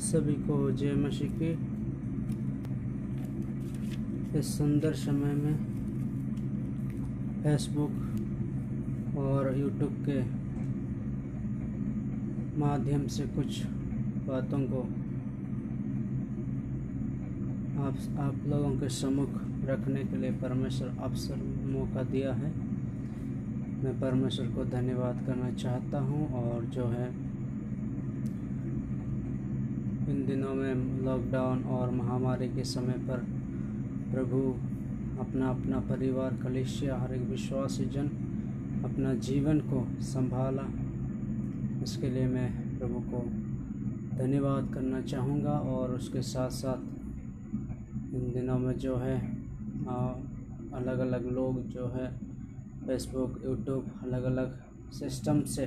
सभी को जय मसीह की। इस सुंदर समय में फेसबुक और यूट्यूब के माध्यम से कुछ बातों को आप लोगों के सम्मुख रखने के लिए परमेश्वर अवसर मौका दिया है। मैं परमेश्वर को धन्यवाद करना चाहता हूं। और जो है इन दिनों में लॉकडाउन और महामारी के समय पर प्रभु अपना अपना परिवार, कलीसिया, हर एक विश्वासी जन अपना जीवन को संभाला। इसके लिए मैं प्रभु को धन्यवाद करना चाहूँगा। और उसके साथ साथ इन दिनों में जो है अलग अलग लोग जो है फेसबुक, यूट्यूब अलग अलग सिस्टम से,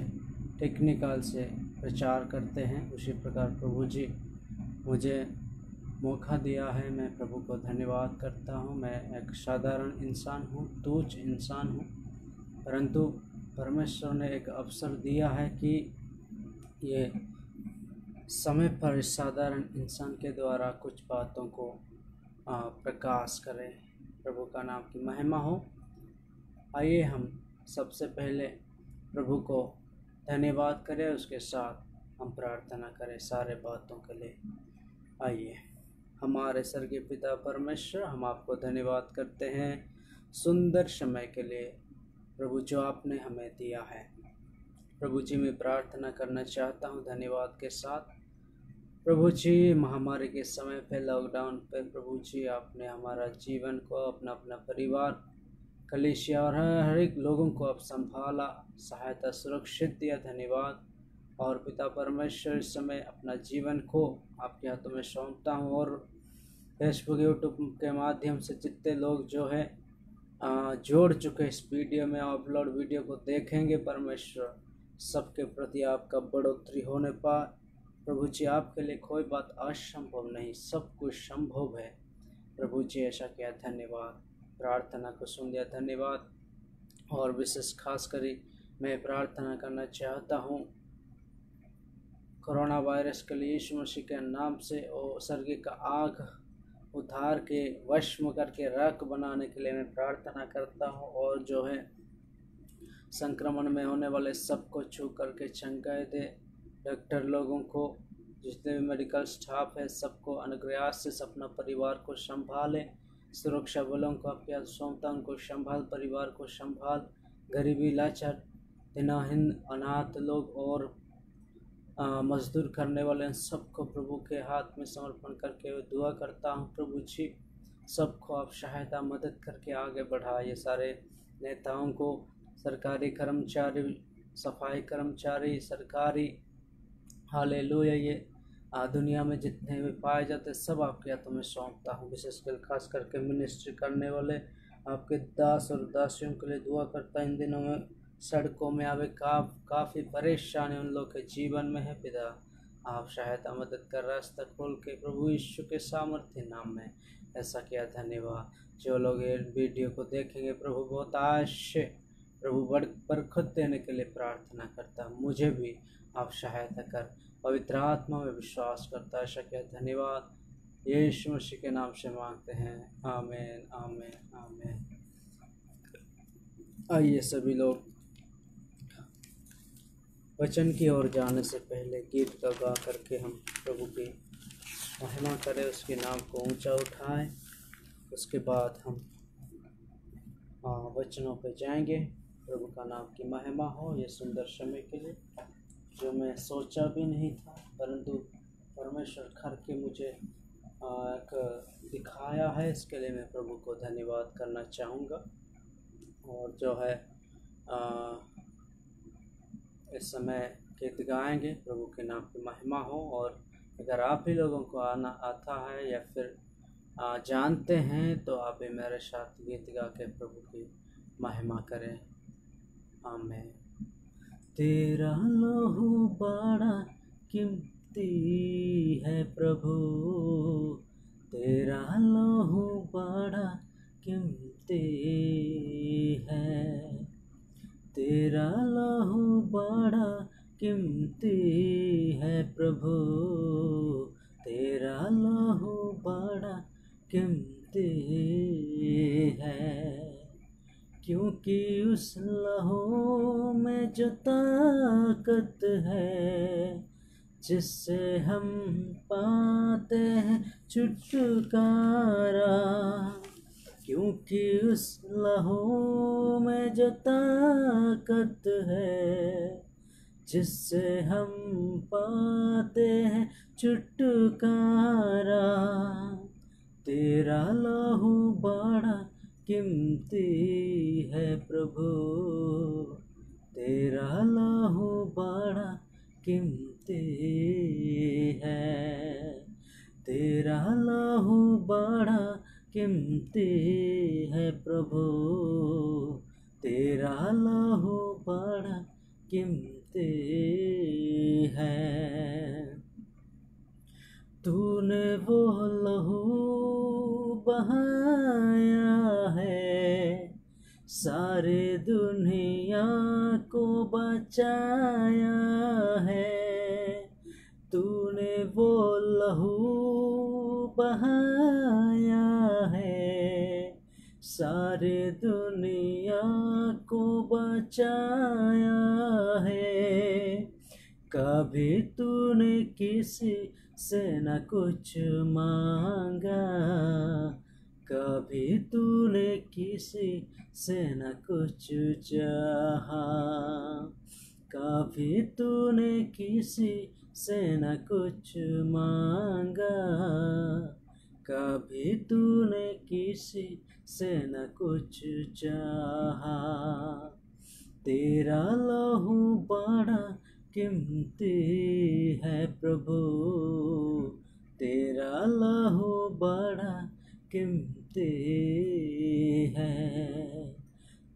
टेक्निकल से प्रचार करते हैं। उसी प्रकार प्रभु जी मुझे मौका दिया है। मैं प्रभु को धन्यवाद करता हूँ। मैं एक साधारण इंसान हूँ, तुच्छ इंसान हूँ, परंतु परमेश्वर ने एक अवसर दिया है कि ये समय पर इस साधारण इंसान के द्वारा कुछ बातों को प्रकाश करें। प्रभु का नाम की महिमा हो। आइए हम सबसे पहले प्रभु को धन्यवाद करें, उसके साथ हम प्रार्थना करें सारे बातों के लिए। आइए। हमारे स्वर्गीय पिता परमेश्वर, हम आपको धन्यवाद करते हैं सुंदर समय के लिए प्रभु जो आपने हमें दिया है। प्रभु जी मैं प्रार्थना करना चाहता हूँ धन्यवाद के साथ। प्रभु जी महामारी के समय पे, लॉकडाउन पे प्रभु जी आपने हमारा जीवन को, अपना अपना परिवार, कलीसिया और हर एक लोगों को आप संभाला, सहायता, सुरक्षित दिया। धन्यवाद। और पिता परमेश्वर इस समय अपना जीवन को आपके हाथों में सौंपता हूँ। और फेसबुक, यूट्यूब के माध्यम से जितने लोग जो है जोड़ चुके इस वीडियो में, अपलोड वीडियो को देखेंगे, परमेश्वर सबके प्रति आपका बढ़ोतरी होने पाए। प्रभु जी आपके लिए कोई बात असंभव नहीं, सब कुछ संभव है। प्रभु जी ऐसा किया, धन्यवाद। प्रार्थना को सुन लिया, धन्यवाद। और विशेष खास करी मैं प्रार्थना करना चाहता हूँ कोरोना वायरस के लिए यीशु मसीह के नाम से। और स्वर्गीय का आग उधार के वश में करके राख बनाने के लिए मैं प्रार्थना करता हूँ। और जो है संक्रमण में होने वाले सबको छू करके चंगाई दे। डॉक्टर लोगों को, जितने भी मेडिकल स्टाफ है, सबको अनुग्रह से अपना परिवार को संभाले। सुरक्षा बलों को आपके हाथ सौंपता, उनको संभाल, परिवार को संभाल। गरीबी, लाचार, दिनहीन, अनाथ लोग और मजदूर करने वाले सबको प्रभु के हाथ में समर्पण करके दुआ करता हूँ। प्रभु जी सबको आप सहायता, मदद करके आगे बढ़ाइए। सारे नेताओं को, सरकारी कर्मचारी, सफाई कर्मचारी, सरकारी, हालेलुया, ये दुनिया में जितने भी पाए जाते सब आपके हाथों में सौंपता हूँ। विशेषकर खास करके मिनिस्ट्री करने वाले आपके दास और दासियों के लिए दुआ करता। इन दिनों में सड़कों में आवे काफ़ी परेशानी उन लोग के जीवन में है। पिता आप सहायता, मदद कर, रास्ता खोल के प्रभु यीशु के सामर्थ्य नाम में ऐसा किया, धन्यवाद। जो लोग ये वीडियो को देखेंगे प्रभु बहुत आशय प्रभु बरकत देने के लिए प्रार्थना करता। मुझे भी आप सहायता कर, पवित्र आत्मा में विश्वास करता है। ऐसा किया, धन्यवाद। यीशु मसीह के नाम से मांगते हैं, आमीन, आमीन, आमीन। आइए सभी लोग वचन की ओर जाने से पहले गीत का गा करके हम प्रभु की महिमा करें, उसके नाम को ऊंचा उठाएं। उसके बाद हम वचनों पे जाएंगे। प्रभु का नाम की महिमा हो। ये सुंदर समय के लिए जो मैं सोचा भी नहीं था, परंतु परमेश्वर करके मुझे एक दिखाया है, इसके लिए मैं प्रभु को धन्यवाद करना चाहूँगा। और जो है इस समय गीत गाएंगे, प्रभु के नाम की महिमा हो। और अगर आप ही लोगों को आना आता है या फिर जानते हैं तो आप भी मेरे साथ गीत गा के प्रभु की महिमा करें। आमीन। तेरा लहू बड़ा कीमती है प्रभु, तेरा लहू बड़ा कीमती है, तेरा लहू बड़ा कीमती है प्रभु, तेरा लहू बड़ा कीमती है, क्योंकि उस लहू में जो ताकत है, जिससे हम पाते हैं छुटकारा। क्योंकि उस लहू में जो ताकत है, जिससे हम पाते हैं छुटकारा। तेरा लहू बड़ा कीमती है प्रभु, तेरा लहू बड़ा कीमती है, तेरा लहू बड़ा कीमती है प्रभु, तेरा लहू बड़ा कीमती है। तूने वो लहू बहाया है, सारे दुनिया को बचाया है। तूने वो लहू बहाया है, सारे दुनिया को बचाया है। कभी तूने किसी से न कुछ मांगा, कभी तूने किसी से न कुछ चाहा, कभी तूने किसी से न कुछ मांगा, कभी तूने किसी से न कुछ चाहा। तेरा लहू बड़ा कीमती है प्रभु, तेरा लहू बड़ा कीमती है,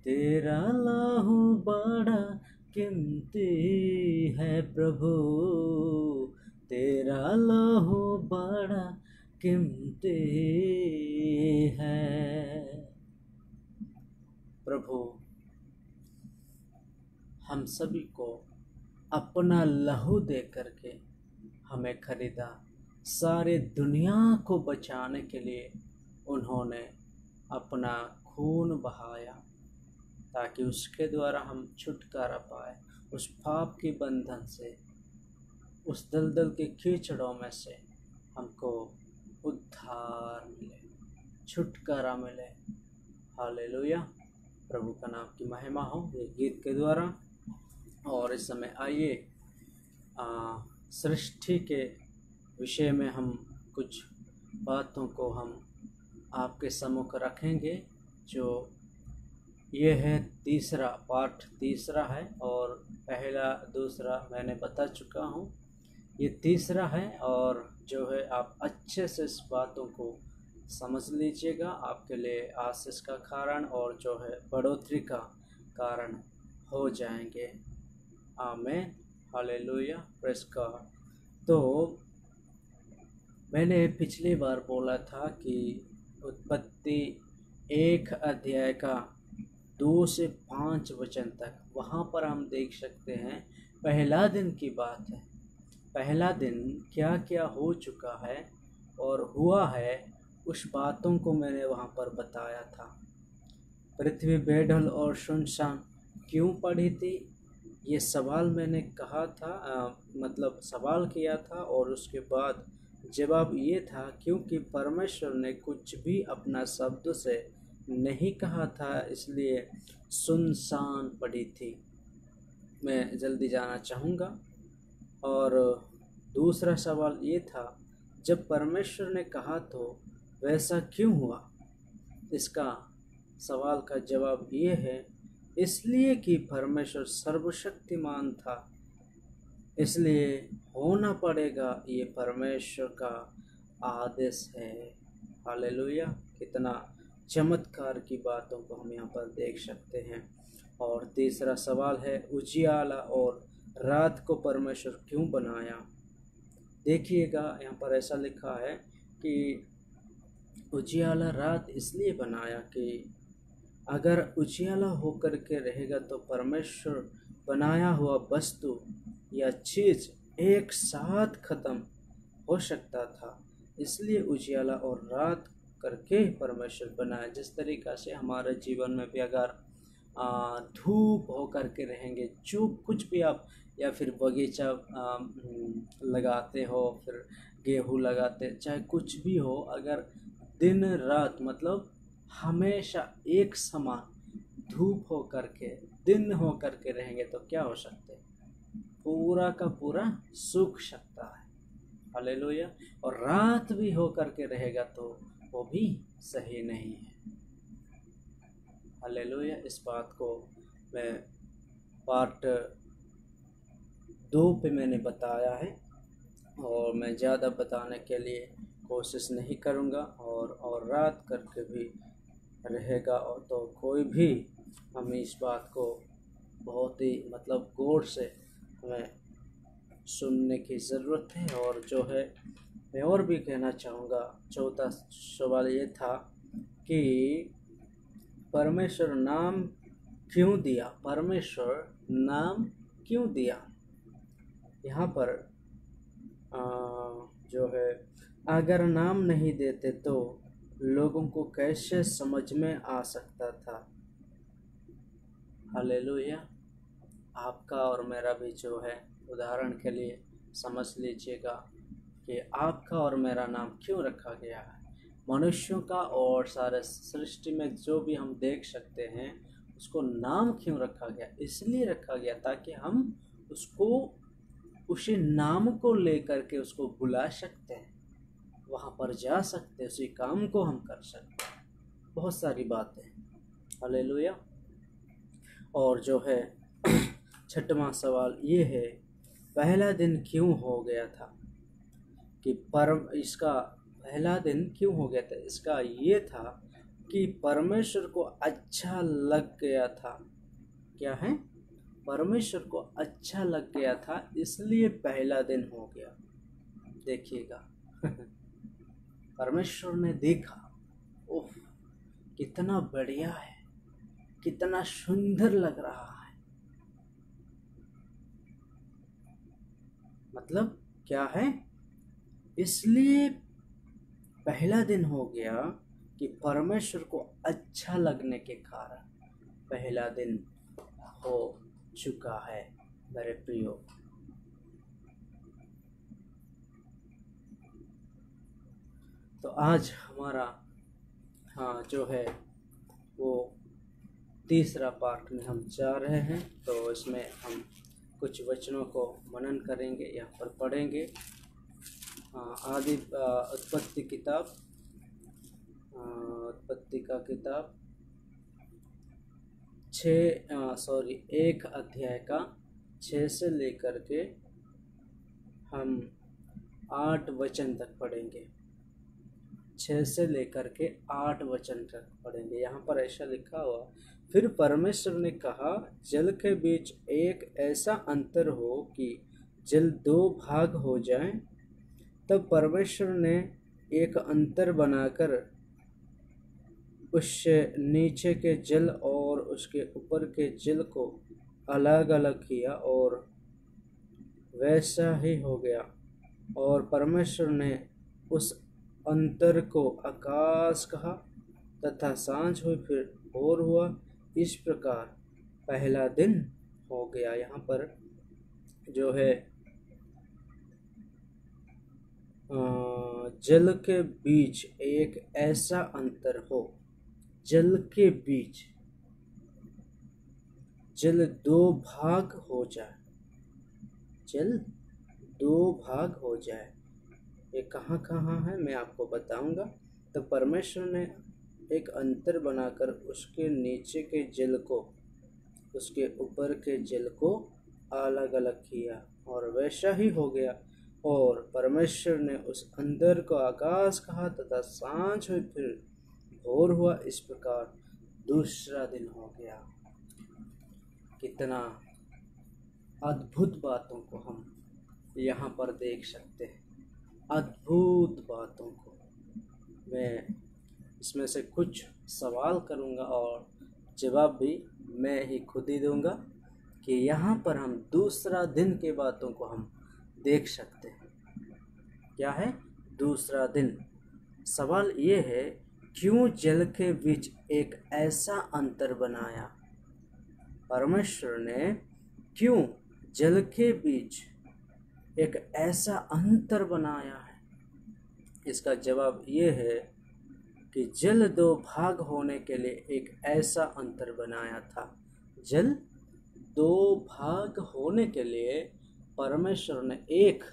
तेरा लहू बड़ा कीमती है प्रभु, तेरा लहू बड़ा कीमती है। प्रभु हम सभी को अपना लहू दे करके हमें खरीदा, सारे दुनिया को बचाने के लिए उन्होंने अपना खून बहाया, ताकि उसके द्वारा हम छुटकारा पाए उस पाप के बंधन से, उस दलदल के कीचड़ों में से हमको उद्धार मिले, छुटकारा मिले। हालेलुया, प्रभु का नाम की महिमा हो ये गीत के द्वारा। और इस समय आइए सृष्टि के विषय में हम कुछ बातों को हम आपके सम्मुख रखेंगे। जो ये है तीसरा पाठ, तीसरा है, और पहला दूसरा मैंने बता चुका हूँ, ये तीसरा है। और जो है आप अच्छे से इस बातों को समझ लीजिएगा, आपके लिए आशीष का कारण और जो है बढ़ोतरी का कारण हो जाएंगे। आमीन, हालेलुया, प्रेज़ गॉड। तो मैंने पिछली बार बोला था कि उत्पत्ति 1 अध्याय का 2 से 5 वचन तक, वहाँ पर हम देख सकते हैं पहला दिन की बात है। पहला दिन क्या क्या हो चुका है और हुआ है, उस बातों को मैंने वहाँ पर बताया था। पृथ्वी बेढल और सुनसान क्यों पड़ी थी, ये सवाल मैंने कहा था, मतलब सवाल किया था, और उसके बाद जवाब ये था क्योंकि परमेश्वर ने कुछ भी अपना शब्द से नहीं कहा था, इसलिए सुनसान पड़ी थी। मैं जल्दी जाना चाहूँगा। और दूसरा सवाल ये था, जब परमेश्वर ने कहा तो वैसा क्यों हुआ। इसका सवाल का जवाब ये है, इसलिए कि परमेश्वर सर्वशक्तिमान था, इसलिए होना पड़ेगा, ये परमेश्वर का आदेश है। हालेलुया, कितना चमत्कार की बातों को हम यहाँ पर देख सकते हैं। और तीसरा सवाल है, उजियाला और रात को परमेश्वर क्यों बनाया। देखिएगा यहाँ पर ऐसा लिखा है कि उजियाला रात इसलिए बनाया कि अगर उजियाला होकर के रहेगा तो परमेश्वर बनाया हुआ वस्तु या चीज़ एक साथ ख़त्म हो सकता था, इसलिए उजियाला और रात करके परमेश्वर बनाया। जिस तरीक़ा से हमारे जीवन में भी अगर धूप हो करके रहेंगे, जो कुछ भी आप या फिर बगीचा लगाते हो, फिर गेहूँ लगाते, चाहे कुछ भी हो, अगर दिन रात मतलब हमेशा एक समान धूप हो करके दिन हो करके रहेंगे तो क्या हो सकते हैं, पूरा का पूरा सूख सकता है। हालेलुया। और रात भी हो करके रहेगा तो वो भी सही नहीं है। हालेलुया। इस बात को मैं पार्ट 2 पे मैंने बताया है और मैं ज़्यादा बताने के लिए कोशिश नहीं करूँगा। और रात करके भी रहेगा और तो कोई भी हमें इस बात को बहुत ही मतलब गौर से हमें सुनने की ज़रूरत है। और जो है मैं और भी कहना चाहूँगा, चौथा सवाल ये था कि परमेश्वर नाम क्यों दिया, परमेश्वर नाम क्यों दिया। यहाँ पर जो है अगर नाम नहीं देते तो लोगों को कैसे समझ में आ सकता था। हालेलुया। आपका और मेरा भी जो है उदाहरण के लिए समझ लीजिएगा कि आपका और मेरा नाम क्यों रखा गया है। मनुष्यों का और सारे सृष्टि में जो भी हम देख सकते हैं उसको नाम क्यों रखा गया, इसलिए रखा गया ताकि हम उसको उसी नाम को लेकर के उसको बुला सकते हैं, वहाँ पर जा सकते हैं, उसी काम को हम कर सकते हैं। बहुत सारी बातें। हालेलुया। और जो है छठवां सवाल ये है, पहला दिन क्यों हो गया था कि इसका पहला दिन क्यों हो गया था, इसका ये था कि परमेश्वर को अच्छा लग गया था। क्या है, परमेश्वर को अच्छा लग गया था, इसलिए पहला दिन हो गया। देखिएगा परमेश्वर ने देखा, ओह कितना बढ़िया है, कितना सुंदर लग रहा है। मतलब क्या है, इसलिए पहला दिन हो गया कि परमेश्वर को अच्छा लगने के कारण पहला दिन हो चुका है। मेरे प्रियो, तो आज हमारा जो है वो तीसरा पार्ट में हम जा रहे हैं। तो इसमें हम कुछ वचनों को मनन करेंगे, यहाँ पर पढ़ेंगे। आदि उत्पत्ति किताब, उत्पत्ति का किताब 1 अध्याय का 6 से लेकर के हम 8 वचन तक पढ़ेंगे। 6 से लेकर के 8 वचन तक पढ़ेंगे। यहाँ पर ऐसा लिखा हुआ, फिर परमेश्वर ने कहा, जल के बीच एक ऐसा अंतर हो कि जल 2 भाग हो जाए। तब परमेश्वर ने एक अंतर बनाकर उससे नीचे के जल और उसके ऊपर के जल को अलग अलग किया और वैसा ही हो गया। और परमेश्वर ने उस अंतर को आकाश कहा तथा सांझ हुई, फिर भोर हुआ। इस प्रकार पहला दिन हो गया। यहाँ पर जो है जल के बीच एक ऐसा अंतर हो, जल के बीच जल 2 भाग हो जाए, जल 2 भाग हो जाए। ये कहाँ कहाँ है मैं आपको बताऊंगा। तो परमेश्वर ने एक अंतर बनाकर उसके नीचे के जल को उसके ऊपर के जल को अलग अलग किया और वैसा ही हो गया। और परमेश्वर ने उस अंतर को आकाश कहा तथा सांझ हुई, फिर भोर हुआ। इस प्रकार दूसरा दिन हो गया। कितना अद्भुत बातों को हम यहाँ पर देख सकते हैं, अद्भुत बातों को। मैं इसमें से कुछ सवाल करूँगा और जवाब भी मैं ही खुद ही दूँगा कि यहाँ पर हम दूसरा दिन के बातों को हम देख सकते हैं। क्या है? दूसरा दिन। सवाल ये है, क्यों जल के बीच एक ऐसा अंतर बनाया? परमेश्वर ने क्यों जल के बीच एक ऐसा अंतर बनाया है? इसका जवाब ये है कि जल दो भाग होने के लिए एक ऐसा अंतर बनाया था। जल दो भाग होने के लिए परमेश्वर ने एक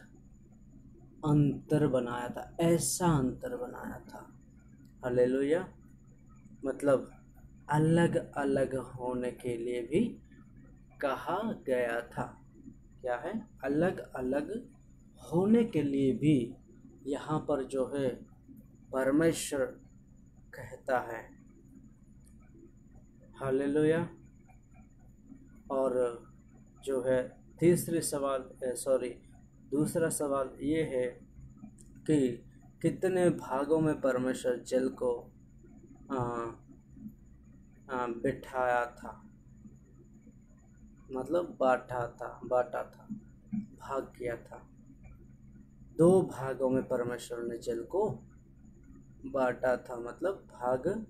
अंतर बनाया था, ऐसा अंतर बनाया था। हालेलुया। मतलब अलग अलग होने के लिए भी कहा गया था। क्या है? अलग अलग होने के लिए भी यहाँ पर जो है परमेश्वर कहता है। हालेलुया। और जो है दूसरा सवाल ये है कि कितने भागों में परमेश्वर जल को बिठाया था, मतलब बांटा था, भाग किया था। 2 भागों में परमेश्वर ने जल को बांटा था, मतलब भाग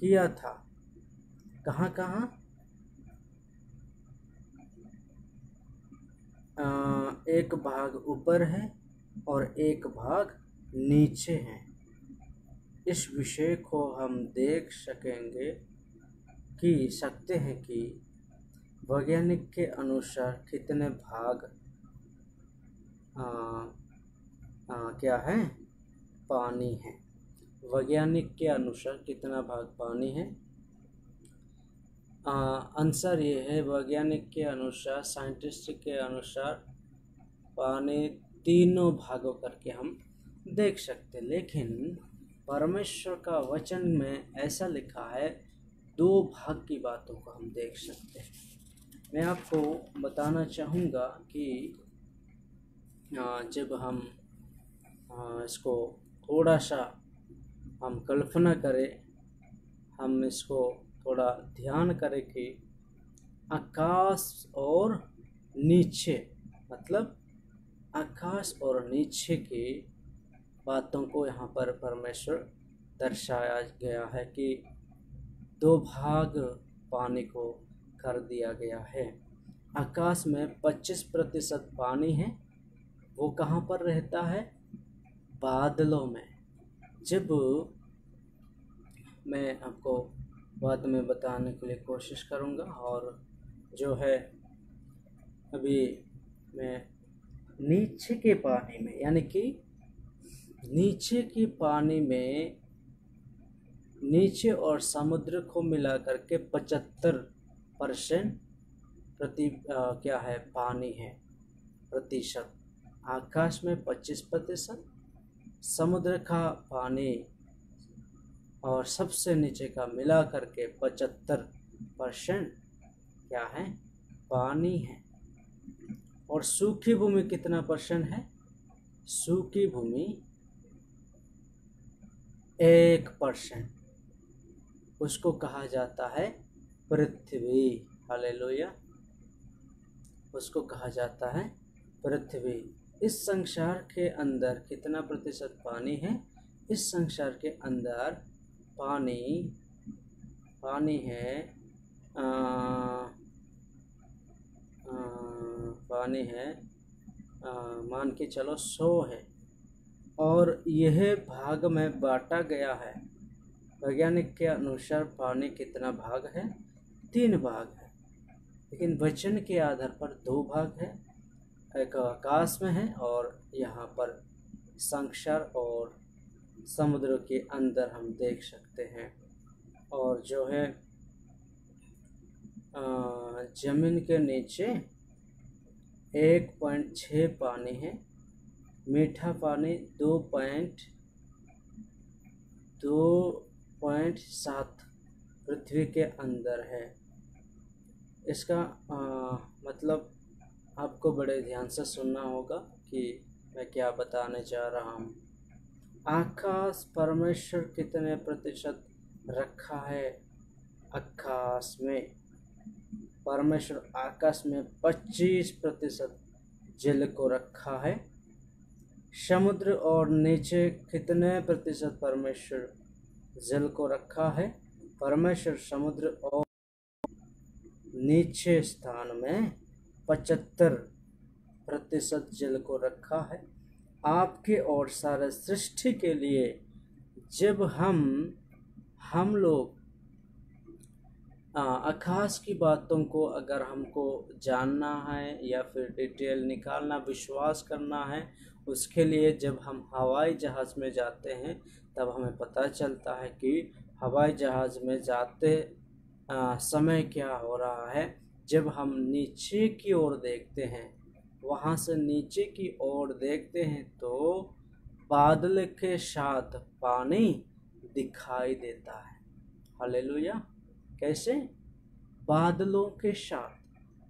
किया था। कहाँ कहाँ? एक भाग ऊपर है और एक भाग नीचे है। इस विषय को हम देख सकते हैं कि वैज्ञानिक के अनुसार कितने भाग क्या है? पानी है। वैज्ञानिक के अनुसार कितना भाग पानी है? आंसर ये है, वैज्ञानिक के अनुसार, साइंटिस्ट के अनुसार पानी 3 भागों करके हम देख सकते। लेकिन परमेश्वर का वचन में ऐसा लिखा है 2 भाग की बातों को हम देख सकते हैं। मैं आपको बताना चाहूँगा कि जब हम इसको थोड़ा सा हम कल्पना करें, हम इसको थोड़ा ध्यान करें कि आकाश और नीचे, मतलब आकाश और नीचे की बातों को यहाँ पर परमेश्वर दर्शाया गया है कि 2 भाग पानी को कर दिया गया है। आकाश में 25% पानी है। वो कहाँ पर रहता है? बादलों में। जब मैं आपको बाद में बताने के लिए कोशिश करूँगा। और जो है अभी मैं नीचे के पानी में, यानी कि नीचे के पानी में, नीचे और समुद्र को मिला करके 75% क्या है? पानी है, प्रतिशत। आकाश में 25%, समुद्र का पानी और सबसे नीचे का मिला करके 75% क्या है? पानी है। और सूखी भूमि कितना % है? सूखी भूमि 1%। उसको कहा जाता है पृथ्वी। हालेलुया। उसको कहा जाता है पृथ्वी। इस संसार के अंदर कितना प्रतिशत पानी है? इस संसार के अंदर पानी है मान के चलो 100 है। और यह भाग में बांटा गया है। वैज्ञानिक के अनुसार पानी कितना भाग है? 3 भाग है। लेकिन वचन के आधार पर 2 भाग है। एक आकाश में है और यहाँ पर संसार और समुद्र के अंदर हम देख सकते हैं। और जो है जमीन के नीचे 1.6 पानी है। मीठा पानी 2.7 पृथ्वी के अंदर है। इसका मतलब आपको बड़े ध्यान से सुनना होगा कि मैं क्या बताने जा रहा हूँ। आकाश परमेश्वर कितने प्रतिशत रखा है? आकाश में परमेश्वर आकाश में 25% जल को रखा है। समुद्र और नीचे कितने प्रतिशत परमेश्वर जल को रखा है? परमेश्वर समुद्र और नीचे स्थान में 75% जल को रखा है आपके और सारे सृष्टि के लिए। जब हम लोग आकाश की बातों को अगर हमको जानना है या फिर डिटेल निकालना, विश्वास करना है, उसके लिए जब हम हवाई जहाज़ में जाते हैं तब हमें पता चलता है कि हवाई जहाज़ में जाते समय क्या हो रहा है। जब हम नीचे की ओर देखते हैं, वहाँ से नीचे की ओर देखते हैं तो बादल के साथ पानी दिखाई देता है। हालेलुया। कैसे? बादलों के साथ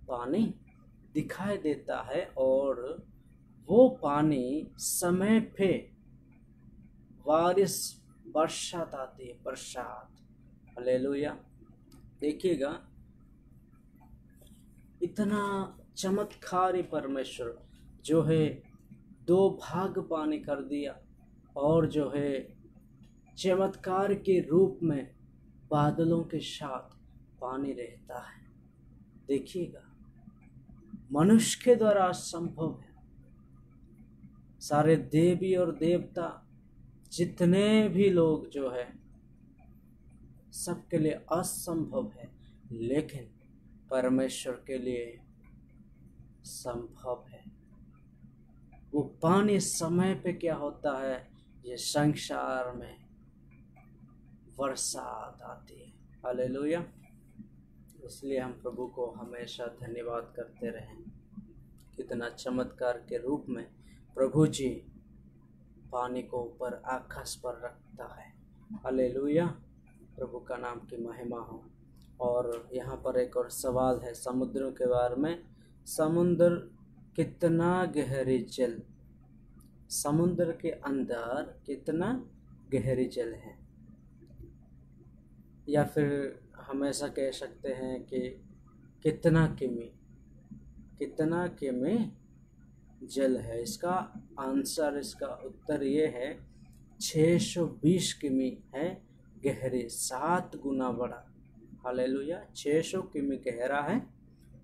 पानी दिखाई देता है और वो पानी समय पे बारिश, बरसात आती है, बरसात। हालेलुया। देखिएगा, इतना चमत्कारी परमेश्वर जो है 2 भाग पानी कर दिया और जो है चमत्कार के रूप में बादलों के साथ पानी रहता है। देखिएगा, मनुष्य के द्वारा असंभव है। सारे देवी और देवता जितने भी लोग जो है सबके लिए असंभव है, लेकिन परमेश्वर के लिए संभव है। वो पानी समय पे क्या होता है, ये संसार में बरसात आती है। हालेलुया। इसलिए हम प्रभु को हमेशा धन्यवाद करते रहें। कितना चमत्कार के रूप में प्रभु जी पानी को ऊपर आकाश पर रखता है। हालेलुया। प्रभु का नाम की महिमा हो। और यहाँ पर एक और सवाल है समुद्रों के बारे में। समुद्र कितना गहरी जल, समुद्र के अंदर कितना गहरी जल है, या फिर हम ऐसा कह सकते हैं कि कितना किमी जल है। इसका आंसर, इसका उत्तर ये है 620 किमी है गहरे, 7 गुना बड़ा। हालेलुया। 600 किमी गहरा है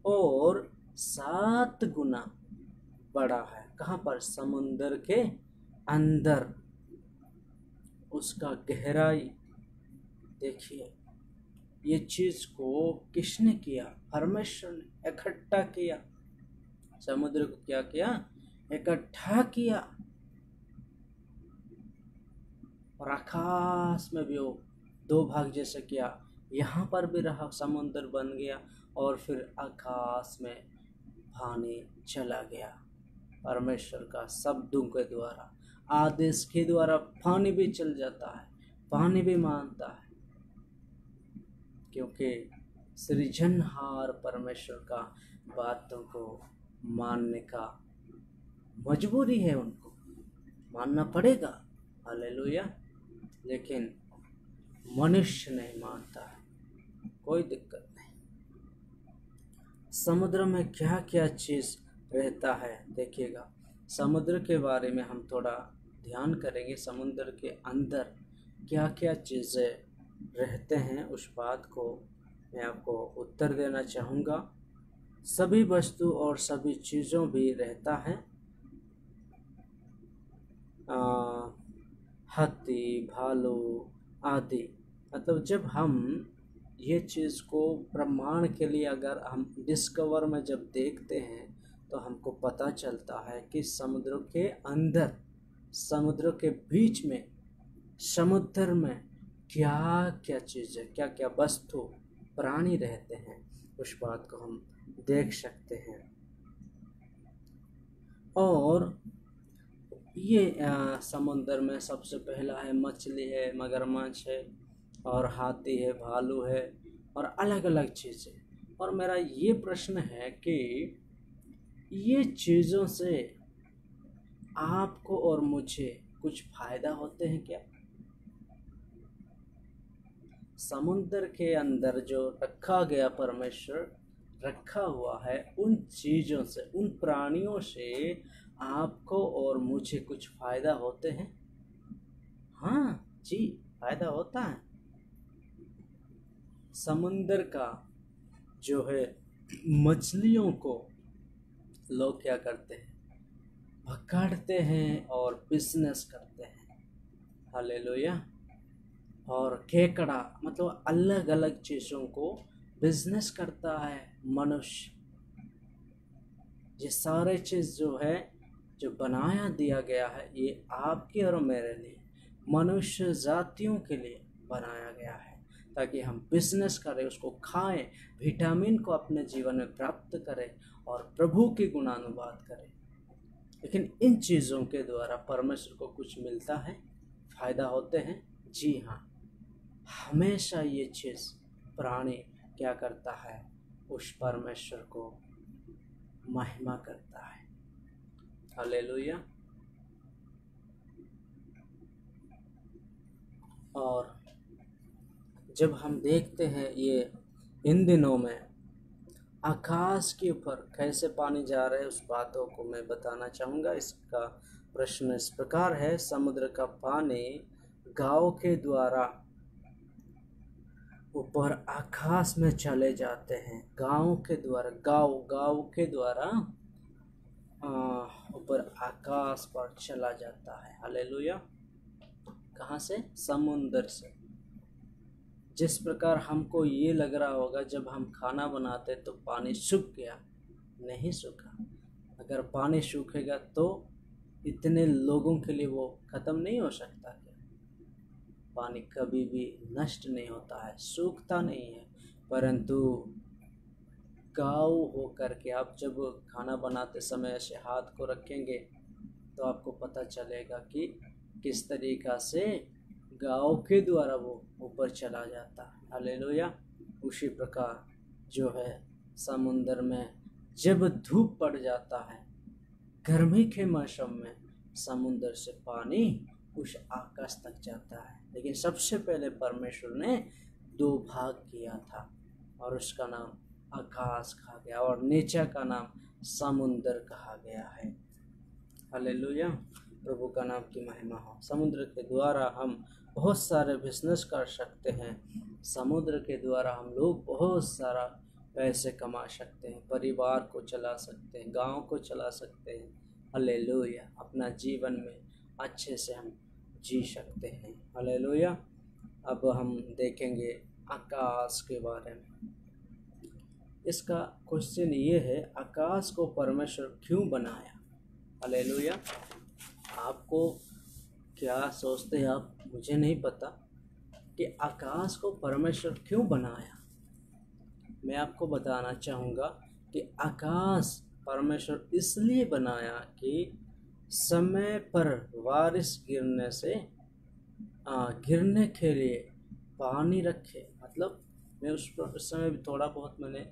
और 7 गुना बड़ा है। कहाँ पर? समुद्र के अंदर उसका गहराई। देखिए, ये चीज को किसने किया? परमेश्वर ने इकट्ठा किया। समुद्र को क्या किया? इकट्ठा किया। और आकाश में भी वो 2 भाग जैसे किया। यहाँ पर भी रहा, समुद्र बन गया और फिर आकाश में पानी चला गया। परमेश्वर का शब्दों के द्वारा, आदेश के द्वारा पानी भी चल जाता है, पानी भी मानता है, क्योंकि सृजनहार परमेश्वर का बातों को मानने का मजबूरी है, उनको मानना पड़ेगा। हालेलुया। लेकिन मनुष्य नहीं मानता है, कोई दिक्कत नहीं। समुद्र में क्या क्या चीज रहता है देखिएगा। समुद्र के बारे में हम थोड़ा ध्यान करेंगे। समुद्र के अंदर क्या क्या चीज़ें रहते हैं, उस बात को मैं आपको उत्तर देना चाहूँगा। सभी वस्तु और सभी चीज़ों भी रहता है। हाथी, भालू आदि। मतलब जब हम ये चीज़ को प्रमाण के लिए अगर हम डिस्कवर में जब देखते हैं तो हमको पता चलता है कि समुद्र के अंदर, समुद्र के बीच में, समुद्र में क्या क्या चीज़ें, क्या क्या वस्तु, प्राणी रहते हैं, उस बात को हम देख सकते हैं। और ये समुद्र में सबसे पहला है मछली है, मगरमच्छ है और हाथी है, भालू है और अलग अलग चीज़ें। और मेरा ये प्रश्न है कि ये चीज़ों से आपको और मुझे कुछ फायदा होते हैं क्या? समुद्र के अंदर जो रखा गया, परमेश्वर रखा हुआ है, उन चीज़ों से, उन प्राणियों से आपको और मुझे कुछ फ़ायदा होते हैं? हाँ जी, फ़ायदा होता है। समुंदर का जो है मछलियों को लोग क्या करते हैं, पकड़ते हैं और बिजनेस करते हैं। हालेलुया। और केकड़ा मतलब अलग अलग चीज़ों को बिजनेस करता है मनुष्य। ये सारे चीज़ जो है, जो बनाया दिया गया है, ये आपके और मेरे लिए, मनुष्य जातियों के लिए बनाया गया है, ताकि हम बिजनेस करें, उसको खाएं, विटामिन को अपने जीवन में प्राप्त करें और प्रभु की गुणानुवाद करें। लेकिन इन चीज़ों के द्वारा परमेश्वर को कुछ मिलता है, फायदा होते हैं? जी हाँ। हमेशा ये चीज़ प्राणी क्या करता है, उस परमेश्वर को महिमा करता है। हालेलुया। और जब हम देखते हैं ये इन दिनों में आकाश के ऊपर कैसे पानी जा रहे हैं, उस बातों को मैं बताना चाहूँगा। इसका प्रश्न इस प्रकार है, समुद्र का पानी गाँव के द्वारा ऊपर आकाश में चले जाते हैं। गाँव के द्वारा, गाँव के द्वारा ऊपर आकाश पर चला जाता है। हालेलुया। कहाँ से? समुंदर से। जिस प्रकार हमको ये लग रहा होगा जब हम खाना बनाते तो पानी सूख गया, नहीं सूखा। अगर पानी सूखेगा तो इतने लोगों के लिए वो ख़त्म नहीं हो सकता क्या? पानी कभी भी नष्ट नहीं होता है, सूखता नहीं है। परंतु गाँव हो करके आप जब खाना बनाते समय ऐसे हाथ को रखेंगे तो आपको पता चलेगा कि किस तरीक़ा से गाँव के द्वारा वो ऊपर चला जाता है। हालेलुया। उसी प्रकार जो है समुंदर में जब धूप पड़ जाता है, गर्मी के मौसम में समुंदर से पानी उस आकाश तक जाता है। लेकिन सबसे पहले परमेश्वर ने 2 भाग किया था और उसका नाम आकाश कहा गया और नीचे का नाम समुंदर कहा गया है। हालेलुया। प्रभु का नाम की महिमा हो। समुद्र के द्वारा हम बहुत सारे बिजनेस कर सकते हैं। समुद्र के द्वारा हम लोग बहुत सारा पैसे कमा सकते हैं, परिवार को चला सकते हैं, गांव को चला सकते हैं। हालेलुया। अपना जीवन में अच्छे से हम जी सकते हैं। हालेलुया। अब हम देखेंगे आकाश के बारे में। इसका क्वेश्चन ये है, आकाश को परमेश्वर क्यों बनाया? हालेलुया। आपको क्या सोचते हैं आप? मुझे नहीं पता कि आकाश को परमेश्वर क्यों बनाया। मैं आपको बताना चाहूँगा कि आकाश परमेश्वर इसलिए बनाया कि समय पर बारिश गिरने से गिरने के लिए पानी रखे। मतलब मैं उस समय भी थोड़ा बहुत मैंने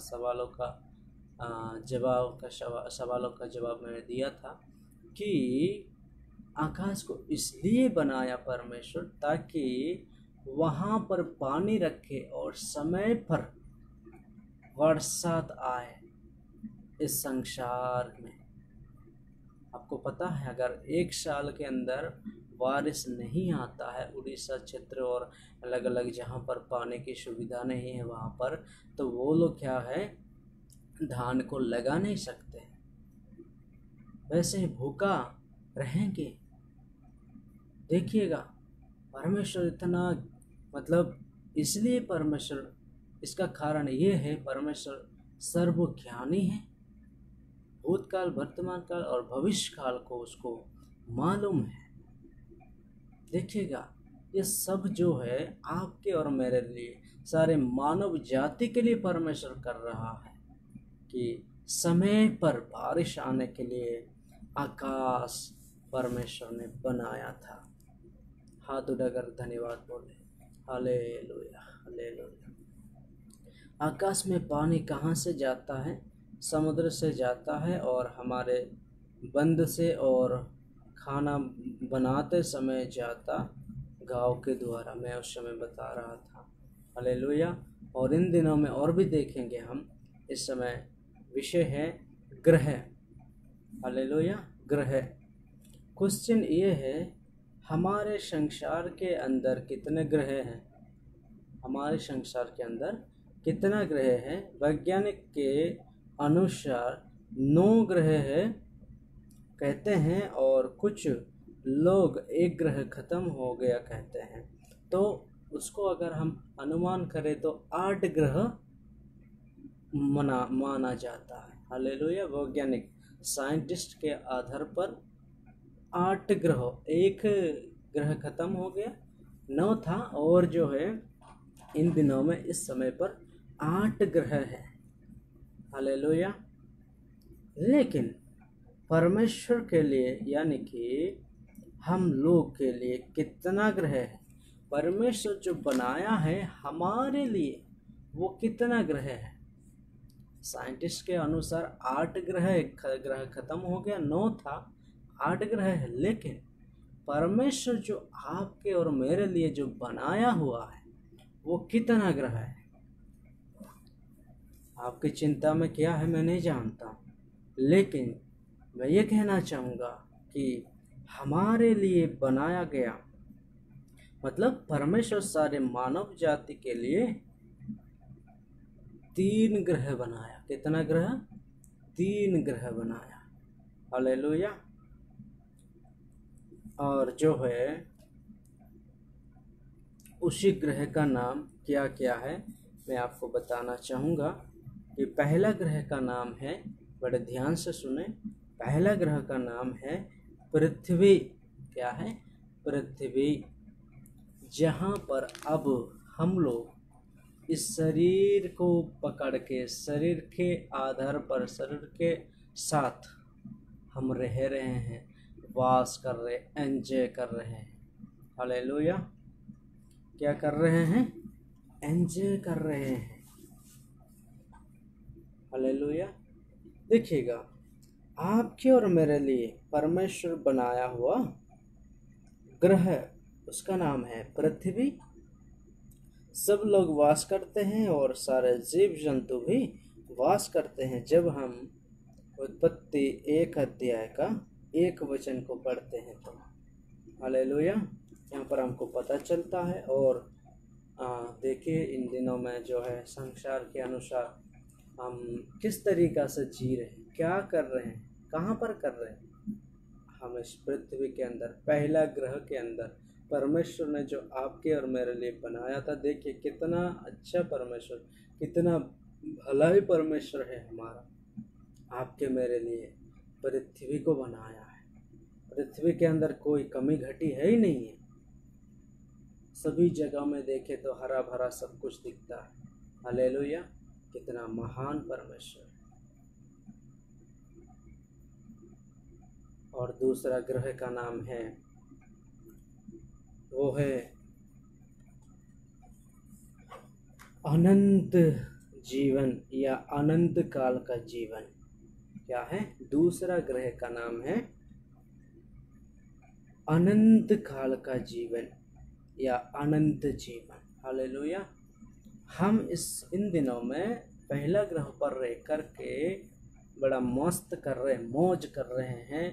सवालों का जवाब मैंने दिया था कि आकाश को इसलिए बनाया परमेश्वर ताकि वहाँ पर पानी रखे और समय पर बरसात आए इस संसार में। आपको पता है अगर एक साल के अंदर बारिश नहीं आता है उड़ीसा क्षेत्र और अलग अलग जहाँ पर पानी की सुविधा नहीं है वहाँ पर, तो वो लोग क्या है, धान को लगा नहीं सकते, वैसे ही भूखा रहेंगे। देखिएगा परमेश्वर इतना, मतलब इसलिए परमेश्वर, इसका कारण ये है परमेश्वर सर्वज्ञानी है। भूतकाल, वर्तमान काल और भविष्य काल को उसको मालूम है। देखिएगा ये सब जो है आपके और मेरे लिए, सारे मानव जाति के लिए परमेश्वर कर रहा है कि समय पर बारिश आने के लिए आकाश परमेश्वर ने बनाया था। हाथ उठाकर धन्यवाद बोले। Hallelujah, hallelujah. आकाश में पानी कहाँ से जाता है? समुद्र से जाता है और हमारे बंद से, और खाना बनाते समय जाता गाँव के द्वारा। मैं उस समय बता रहा था। हालेलुया। और इन दिनों में और भी देखेंगे हम। इस समय विषय है ग्रह। हालेलुया। ग्रह, क्वेश्चन ये है, हमारे संसार के अंदर कितने ग्रह हैं? हमारे संसार के अंदर कितना ग्रह है? वैज्ञानिक के अनुसार 9 ग्रह है कहते हैं, और कुछ लोग एक ग्रह खत्म हो गया कहते हैं। तो उसको अगर हम अनुमान करें तो 8 ग्रह माना जाता है। हालेलुया। वैज्ञानिक साइंटिस्ट के आधार पर 8 ग्रह, एक ग्रह खत्म हो गया, 9 था, और जो है इन दिनों में इस समय पर 8 ग्रह है। हालेलुया। लेकिन परमेश्वर के लिए यानी कि हम लोग के लिए कितना ग्रह है? परमेश्वर जो बनाया है हमारे लिए वो कितना ग्रह है? साइंटिस्ट के अनुसार 8 ग्रह, ग्रह खत्म हो गया, 9 था, 8 ग्रह है। लेकिन परमेश्वर जो आपके और मेरे लिए जो बनाया हुआ है वो कितना ग्रह है? आपकी चिंता में क्या है मैं नहीं जानता, लेकिन मैं ये कहना चाहूँगा कि हमारे लिए बनाया गया, मतलब परमेश्वर सारे मानव जाति के लिए 3 ग्रह बनाया। कितना ग्रह? 3 ग्रह बनाया। हालेलुया। और जो है उसी ग्रह का नाम क्या क्या है मैं आपको बताना चाहूँगा। कि पहला ग्रह का नाम है, बड़े ध्यान से सुने, पहला ग्रह का नाम है पृथ्वी। क्या है? पृथ्वी। जहाँ पर अब हम लोग इस शरीर को पकड़ के, शरीर के आधार पर, शरीर के साथ हम रह रहे हैं, वास कर रहे, एंजॉय कर रहे हैं। हालेलुया। क्या कर रहे हैं? एंजॉय कर रहे हैं। हालेलुया। देखिएगा, आपके और मेरे लिए परमेश्वर बनाया हुआ ग्रह, उसका नाम है पृथ्वी। सब लोग वास करते हैं और सारे जीव जंतु भी वास करते हैं। जब हम उत्पत्ति 1 अध्याय का 1 वचन को पढ़ते हैं तो हालेलुया, यहाँ पर हमको पता चलता है। और देखिए इन दिनों में जो है संसार के अनुसार हम किस तरीक़ा से जी रहे हैं, क्या कर रहे हैं, कहाँ पर कर रहे हैं। हम इस पृथ्वी के अंदर, पहला ग्रह के अंदर परमेश्वर ने जो आपके और मेरे लिए बनाया था, देखिए कितना अच्छा परमेश्वर, कितना भला परमेश्वर है हमारा। आपके मेरे लिए पृथ्वी को बनाया है। पृथ्वी के अंदर कोई कमी घटी है ही नहीं है। सभी जगह में देखे तो हरा भरा सब कुछ दिखता है। हालेलुया। कितना महान परमेश्वर। और दूसरा ग्रह का नाम है, वो है अनंत जीवन या अनंत काल का जीवन। क्या है? दूसरा ग्रह का नाम है अनंत काल का जीवन या अनंत जीवन। हालेलुया। हम इन दिनों में पहला ग्रह पर रह कर के बड़ा मस्त कर रहे, मौज कर रहे हैं।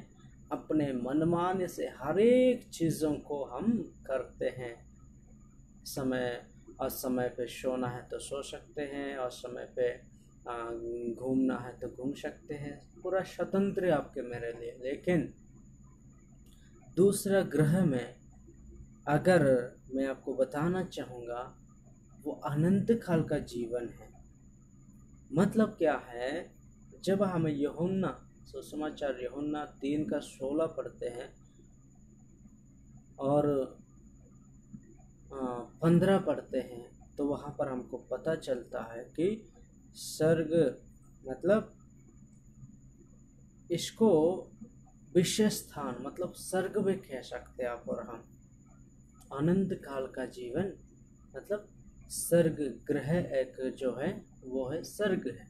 अपने मनमाने से हर एक चीज़ों को हम करते हैं। समय पे सोना है तो सो सकते हैं, और समय पे घूमना है तो घूम सकते हैं। पूरा स्वतंत्र आपके मेरे लिए। लेकिन दूसरा ग्रह में अगर मैं आपको बताना चाहूँगा, वो अनंत काल का जीवन है। मतलब क्या है? जब हम यूहन्ना सुसमाचार यूहन्ना 3:16 पढ़ते हैं और 15 पढ़ते हैं, तो वहाँ पर हमको पता चलता है कि स्वर्ग, मतलब इसको विशेष स्थान, मतलब स्वर्ग भी कह सकते हैं आप और हम। अनंत काल का जीवन मतलब स्वर्ग ग्रह एक जो है वो है स्वर्ग है।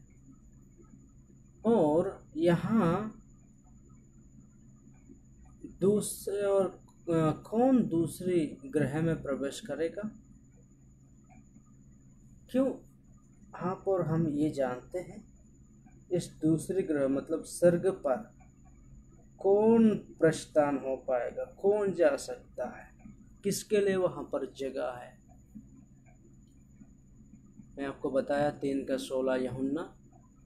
और यहाँ दूसरे और कौन दूसरी ग्रह में प्रवेश करेगा? क्यों आप और हम ये जानते हैं, इस दूसरे ग्रह मतलब स्वर्ग पर कौन प्रस्थान हो पाएगा, कौन जा सकता है, किसके लिए वहां पर जगह है। मैं आपको बताया 3:16 यूहन्ना,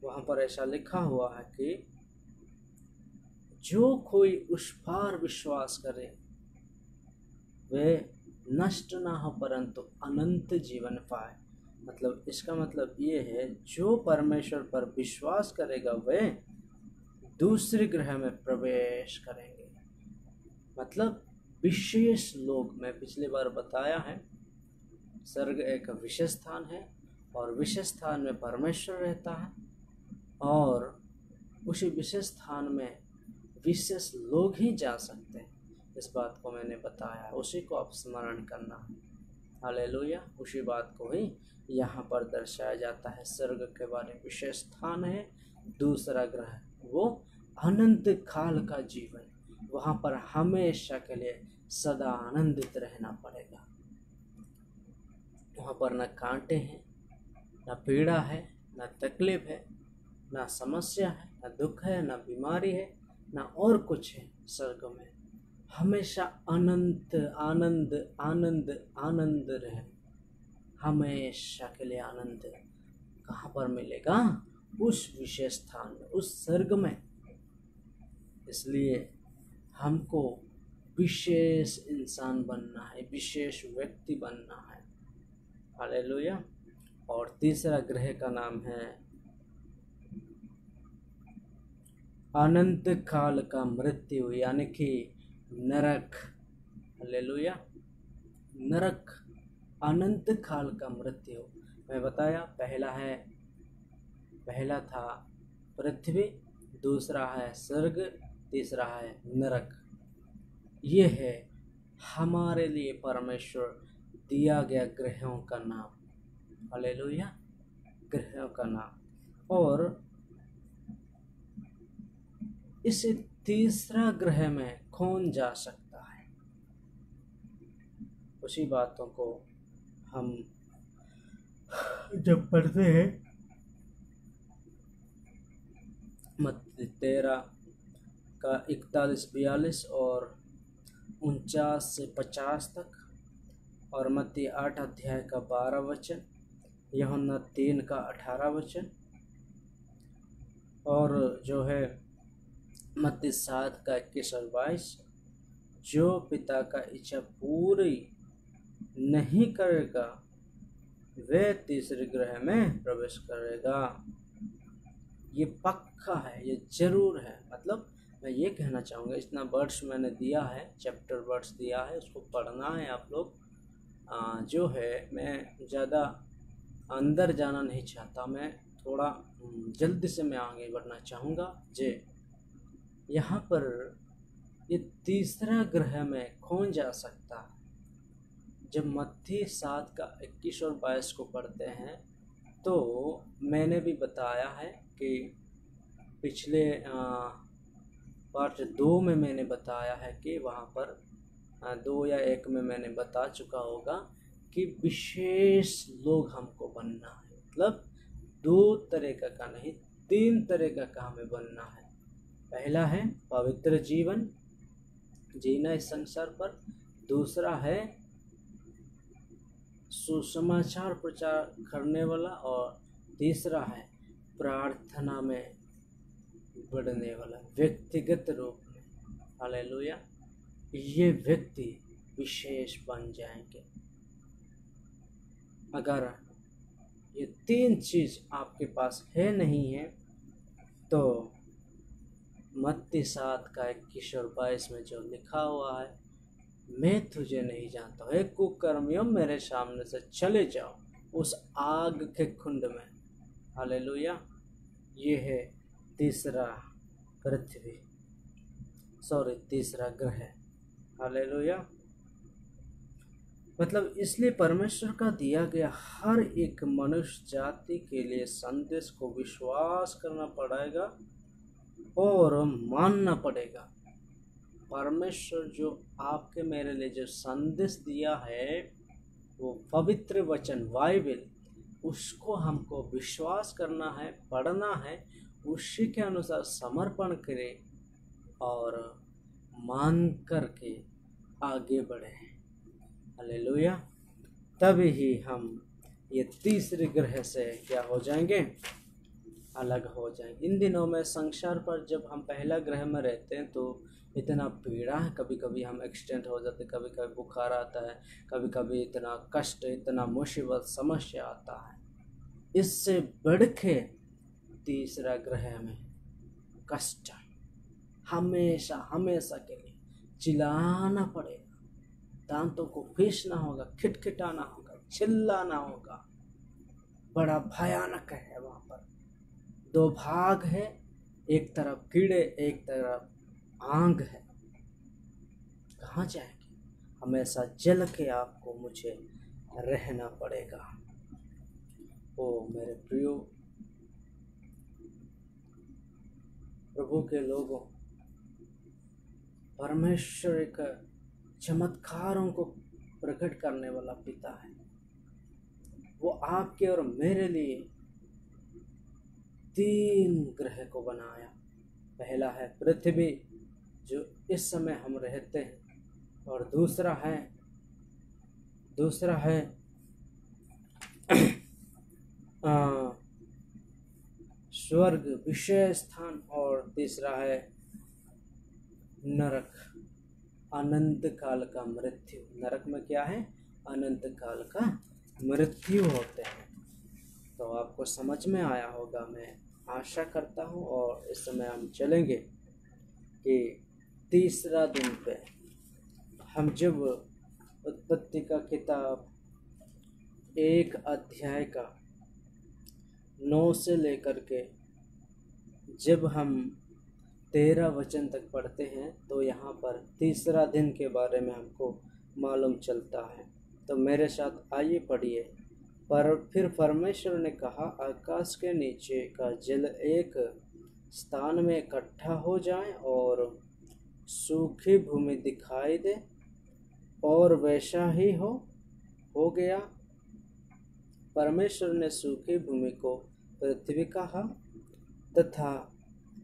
वहां पर ऐसा लिखा हुआ है कि जो कोई उस पार विश्वास करे वे नष्ट ना हो परंतु अनंत जीवन पाए। मतलब इसका मतलब ये है, जो परमेश्वर पर विश्वास करेगा वे दूसरे ग्रह में प्रवेश करेंगे। मतलब विशेष लोक में पिछली बार बताया है, स्वर्ग एक विशेष स्थान है और विशेष स्थान में परमेश्वर रहता है और उसी विशेष स्थान में विशेष लोग ही जा सकते हैं। इस बात को मैंने बताया, उसी को आप स्मरण करना है। हालेलुया। उसी बात को ही यहाँ पर दर्शाया जाता है। स्वर्ग के बारे में विशेष स्थान है, दूसरा ग्रह वो अनंत काल का जीवन, वहाँ पर हमेशा के लिए सदा आनंदित रहना पड़ेगा। वहाँ पर न कांटे हैं, न पीड़ा है, न तकलीफ है, न समस्या है, न दुख है, न बीमारी है, न और कुछ है। स्वर्ग में हमेशा अनंत आनंद आनंद आनंद रहे, हमेशा के लिए आनंद। कहाँ पर मिलेगा? उस विशेष स्थान में, उस स्वर्ग में। इसलिए हमको विशेष इंसान बनना है, विशेष व्यक्ति बनना है। हालेलुया। और तीसरा ग्रह का नाम है अनंत काल का मृत्यु, यानी कि नरक। हालेलुया। नरक, अनंत काल का मृत्यु। मैं बताया, पहला था पृथ्वी, दूसरा है स्वर्ग, तीसरा है नरक। ये है हमारे लिए परमेश्वर दिया गया ग्रहों का नाम। हालेलुया। ग्रहों का नाम। और इस तीसरा ग्रह में कौन जा सकता है, उसी बातों को हम जब पढ़ते हैं मत्ती 13 का 41-42 और 49 से 50 तक, और मत्ती 8 अध्याय का 12 वचन, यूहन्ना 3 का 18 वचन, और जो है मत्ती 7 का 21 और 22, जो पिता का इच्छा पूरी नहीं करेगा वे तीसरे ग्रह में प्रवेश करेगा। ये पक्का है, ये जरूर है। मतलब मैं ये कहना चाहूँगा, इतना वर्ड्स मैंने दिया है, चैप्टर वर्ड्स दिया है, उसको पढ़ना है आप लोग। जो है मैं ज़्यादा अंदर जाना नहीं चाहता, मैं थोड़ा जल्दी से मैं आगे बढ़ना चाहूँगा। यहाँ पर ये तीसरा ग्रह में कौन जा सकता है? जब मत्ती 7 का 21 और 22 को पढ़ते हैं तो मैंने भी बताया है कि पिछले पार्ट 2 में मैंने बताया है कि वहाँ पर 2 या 1 में मैंने बता चुका होगा कि विशेष लोग हमको बनना है। मतलब 2 तरह का नहीं, 3 तरह का हमें बनना है। पहला है पवित्र जीवन जीना इस संसार पर, दूसरा है सुसमाचार प्रचार करने वाला, और तीसरा है प्रार्थना में बढ़ने वाला व्यक्तिगत रूप में। हालेलुया। ये व्यक्ति विशेष बन जाएंगे। अगर ये 3 चीज आपके पास है नहीं है तो मत्ती 7 का 21 और 22 में जो लिखा हुआ है, मैं तुझे नहीं जानता, हे कुकर्मियों मेरे सामने से चले जाओ उस आग के कुंड में। हालेलुया। ये है तीसरा ग्रह। हालेलुया। मतलब इसलिए परमेश्वर का दिया गया हर एक मनुष्य जाति के लिए संदेश को विश्वास करना पड़ेगा और मानना पड़ेगा। परमेश्वर जो आपके मेरे लिए जो संदेश दिया है, वो पवित्र वचन बाइबल, उसको हमको विश्वास करना है, पढ़ना है, उसी के अनुसार समर्पण करें और मान कर के आगे बढ़े। हालेलुया। तभी ही हम ये तीसरे ग्रह से क्या हो जाएंगे, अलग हो जाएंगे। इन दिनों में संसार पर जब हम पहला ग्रह में रहते हैं तो इतना पीड़ा है, कभी कभी हम एक्सीडेंट हो जाते, कभी कभी बुखार आता है, कभी कभी इतना कष्ट, इतना मुसीबत समस्या आता है। इससे बढ़ के तीसरा ग्रह में कष्ट, हमेशा हमेशा के लिए चिल्लाना पड़ेगा, दांतों को पीसना होगा, खिटखिटाना होगा, चिल्लाना होगा। बड़ा भयानक है। वहाँ पर दो भाग है, एक तरफ कीड़े, एक तरफ आग है। कहाँ जाएंगे? हमेशा जल के आपको मुझे रहना पड़ेगा। ओ मेरे प्रियो प्रभु के लोगों, परमेश्वर एक चमत्कारों को प्रकट करने वाला पिता है। वो आपके और मेरे लिए 3 ग्रह को बनाया। पहला है पृथ्वी, जो इस समय हम रहते हैं, और दूसरा है स्वर्ग, विषय स्थान, और तीसरा है नरक, अनंत काल का मृत्यु। नरक में क्या है? अनंत काल का मृत्यु होते हैं। तो आपको समझ में आया होगा, मैं आशा करता हूँ। और इस समय हम चलेंगे कि तीसरा दिन पे हम जब उत्पत्ति का किताब 1 अध्याय का 9 से लेकर के जब हम 13 वचन तक पढ़ते हैं तो यहाँ पर तीसरा दिन के बारे में हमको मालूम चलता है। तो मेरे साथ आइए पढ़िए। पर फिर परमेश्वर ने कहा, आकाश के नीचे का जल एक स्थान में इकट्ठा हो जाए और सूखी भूमि दिखाई दे, और वैसा ही हो गया। परमेश्वर ने सूखी भूमि को पृथ्वी कहा, तथा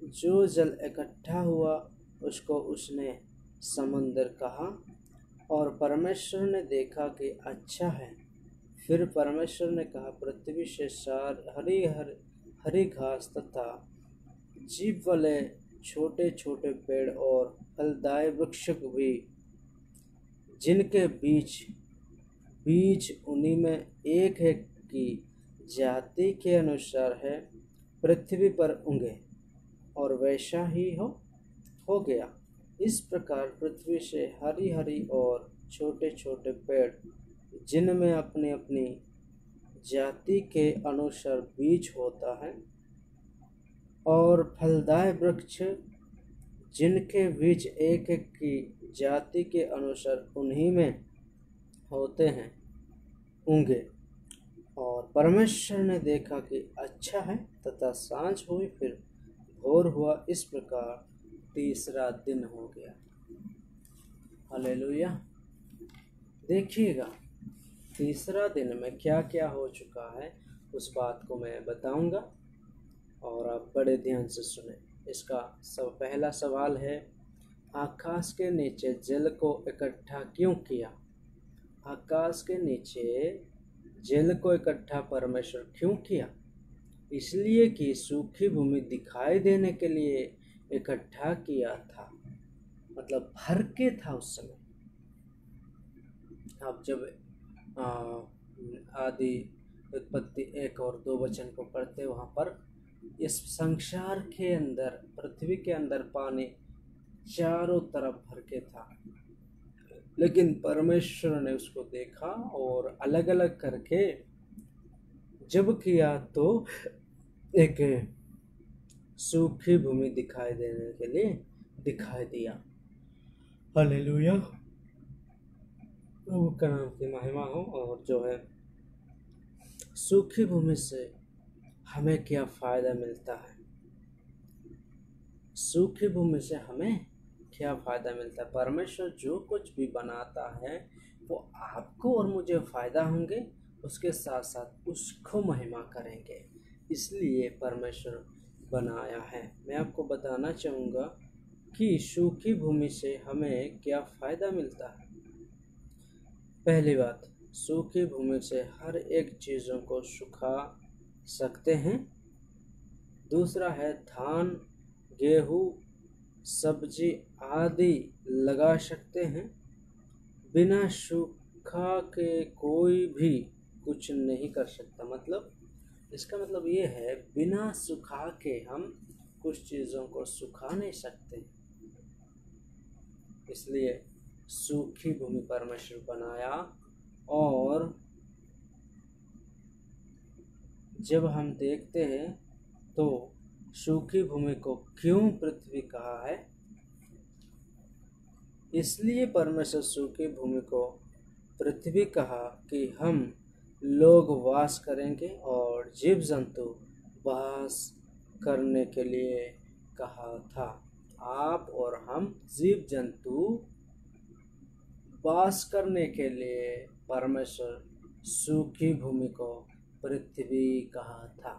जो जल इकट्ठा हुआ उसको उसने समुद्र कहा। और परमेश्वर ने देखा कि अच्छा है। फिर परमेश्वर ने कहा, पृथ्वी से हरी घास तथा जीव वाले छोटे छोटे पेड़ और फलदायी वृक्ष भी, जिनके बीज उन्हीं में एक है की जाति के अनुसार है, पृथ्वी पर उगे। और वैसा ही हो गया। इस प्रकार पृथ्वी से हरी हरी और छोटे छोटे पेड़, जिनमें अपनी अपनी जाति के अनुसार बीज होता है, और फलदायी वृक्ष, जिनके बीज एक एक की जाति के अनुसार उन्हीं में होते हैं, उगे। और परमेश्वर ने देखा कि अच्छा है, तथा सांझ हुई, फिर भोर हुआ। इस प्रकार तीसरा दिन हो गया। हालेलुया। देखिएगा तीसरा दिन में क्या क्या हो चुका है, उस बात को मैं बताऊंगा और आप बड़े ध्यान से सुने। इसका पहला सवाल है, आकाश के नीचे जल को इकट्ठा क्यों किया? आकाश के नीचे जल को इकट्ठा परमेश्वर क्यों किया? इसलिए कि सूखी भूमि दिखाई देने के लिए इकट्ठा किया था। मतलब भर के था उस समय। आप जब आदि उत्पत्ति 1 और 2 वचन को पढ़ते, वहाँ पर इस संसार के अंदर, पृथ्वी के अंदर पानी चारों तरफ भर के था, लेकिन परमेश्वर ने उसको देखा और अलग अलग करके जब किया तो एक सूखी भूमि दिखाई देने के लिए दिखाई दिया। हालेलुया, प्रभु का नाम की महिमा हो। और जो है सूखी भूमि से हमें क्या फायदा मिलता है? सूखी भूमि से हमें क्या फायदा मिलता है? परमेश्वर जो कुछ भी बनाता है वो आपको और मुझे फायदा होंगे, उसके साथ साथ उसको महिमा करेंगे। इसलिए परमेश्वर बनाया है। मैं आपको बताना चाहूँगा कि सूखी भूमि से हमें क्या फायदा मिलता है। पहली बात, सूखी भूमि से हर एक चीज़ों को सुखा सकते हैं। दूसरा है धान, गेहूँ, सब्जी आदि लगा सकते हैं। बिना सूखा के कोई भी कुछ नहीं कर सकता। मतलब इसका मतलब ये है, बिना सुखा के हम कुछ चीज़ों को सुखा नहीं सकते। इसलिए सूखी भूमि परमेश्वर बनाया। और जब हम देखते हैं तो सूखी भूमि को क्यों पृथ्वी कहा है, इसलिए परमेश्वर सूखी भूमि को पृथ्वी कहा कि हम लोग वास करेंगे और जीव जंतु वास करने के लिए कहा था। आप और हम जीव जंतु वास करने के लिए परमेश्वर सूखी भूमि को पृथ्वी कहा था।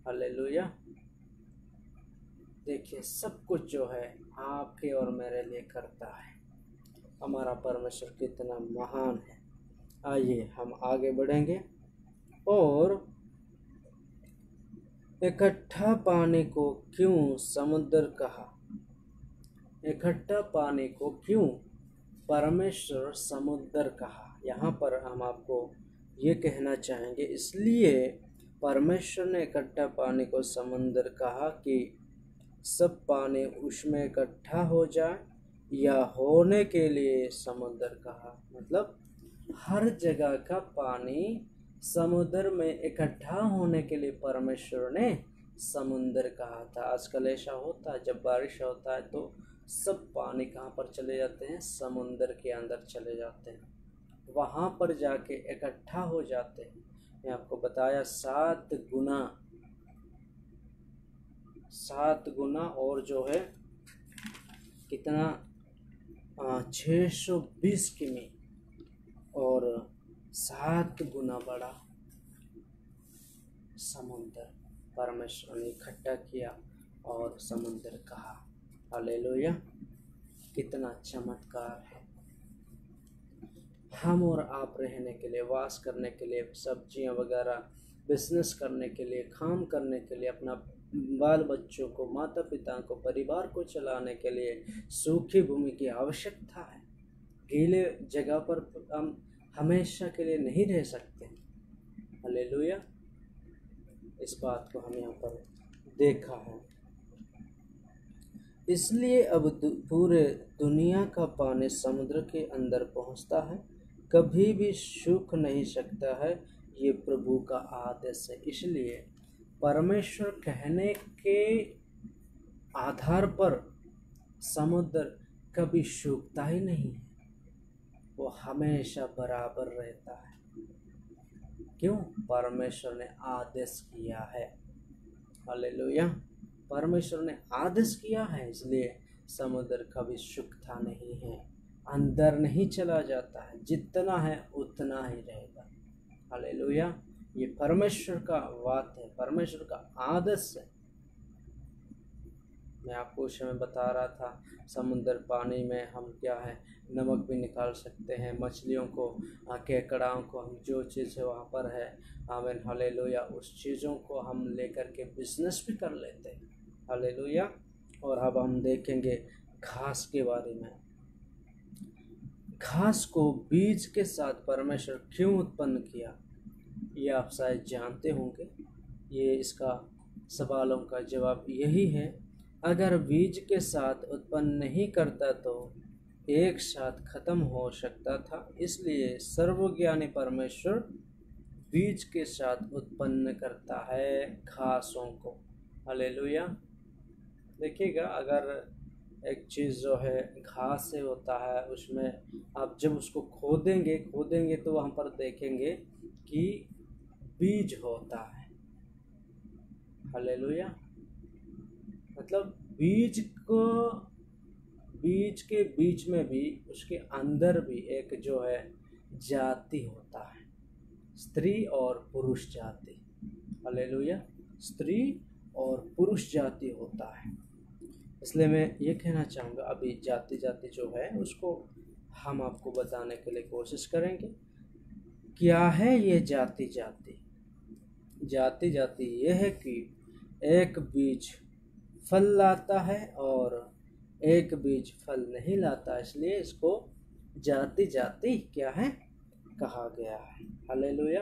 हालेलुया। देखिए, सब कुछ जो है आपके और मेरे लिए करता है। हमारा परमेश्वर कितना महान है। आइए हम आगे बढ़ेंगे। और इकट्ठा पानी को क्यों समुद्र कहा? इकट्ठा पानी को क्यों परमेश्वर समुद्र कहा? यहाँ पर हम आपको ये कहना चाहेंगे, इसलिए परमेश्वर ने इकट्ठा पानी को समुद्र कहा कि सब पानी उसमें इकट्ठा हो जाए, या होने के लिए समुद्र कहा। मतलब हर जगह का पानी समुद्र में इकट्ठा होने के लिए परमेश्वर ने समुद्र कहा था। आजकल ऐसा होता है, जब बारिश होता है तो सब पानी कहाँ पर चले जाते हैं? समुद्र के अंदर चले जाते हैं, वहाँ पर जाके इकट्ठा हो जाते हैं। मैं आपको बताया 7 गुना और जो है कितना 620 किमी और 7 गुना बड़ा समुद्र परमेश्वर ने इकट्ठा किया और समुद्र कहा। हालेलुया। कितना चमत्कार है। हम और आप रहने के लिए, वास करने के लिए, सब्जियां वगैरह बिजनेस करने के लिए, काम करने के लिए, अपना बाल बच्चों को, माता पिता को, परिवार को चलाने के लिए सूखी भूमि की आवश्यकता है। गीले जगह पर हम हमेशा के लिए नहीं रह सकते। हालेलुया। इस बात को हम यहाँ पर देखा है। इसलिए अब पूरे दुनिया का पानी समुद्र के अंदर पहुँचता है, कभी भी सूख नहीं सकता है। ये प्रभु का आदेश है। इसलिए परमेश्वर कहने के आधार पर समुद्र कभी सूखता ही नहीं है, वो हमेशा बराबर रहता है। क्यों? परमेश्वर ने आदेश किया है। हालेलुया। परमेश्वर ने आदेश किया है, इसलिए समुद्र कभी सूखता नहीं है, अंदर नहीं चला जाता है। जितना है उतना ही रहेगा। हालेलुया। ये परमेश्वर का बात है, परमेश्वर का आदेश है। मैं आपको उस समय बता रहा था, समुद्र पानी में हम क्या है, नमक भी निकाल सकते हैं, मछलियों को, केकड़ाओं को, हम जो चीज़ है वहाँ पर है, आमीन हालेलुया, उस चीज़ों को हम लेकर के बिजनेस भी कर लेते हैं। हालेलुया। और अब हम देखेंगे घास के बारे में। घास को बीज के साथ परमेश्वर क्यों उत्पन्न किया, ये आप शायद जानते होंगे। ये इसका सवालों का जवाब यही है, अगर बीज के साथ उत्पन्न नहीं करता तो एक साथ खत्म हो सकता था। इसलिए सर्वज्ञानी परमेश्वर बीज के साथ उत्पन्न करता है घासों को। हालेलुया। देखिएगा, अगर एक चीज़ जो है घास से होता है, उसमें आप जब उसको खोदेंगे तो वहाँ पर देखेंगे कि बीज होता है। हालेलुया। मतलब बीज के बीच में भी, उसके अंदर भी एक जो है जाति होता है, स्त्री और पुरुष जाति। हालेलुया। स्त्री और पुरुष जाति होता है। इसलिए मैं ये कहना चाहूँगा, अभी जाति जाति जो है उसको हम आपको बताने के लिए कोशिश करेंगे। क्या है ये जाति जाति? जाति जाति ये है कि एक बीज फल लाता है और एक बीज फल नहीं लाता, इसलिए इसको जाति जाति क्या है कहा गया है। हालेलुया,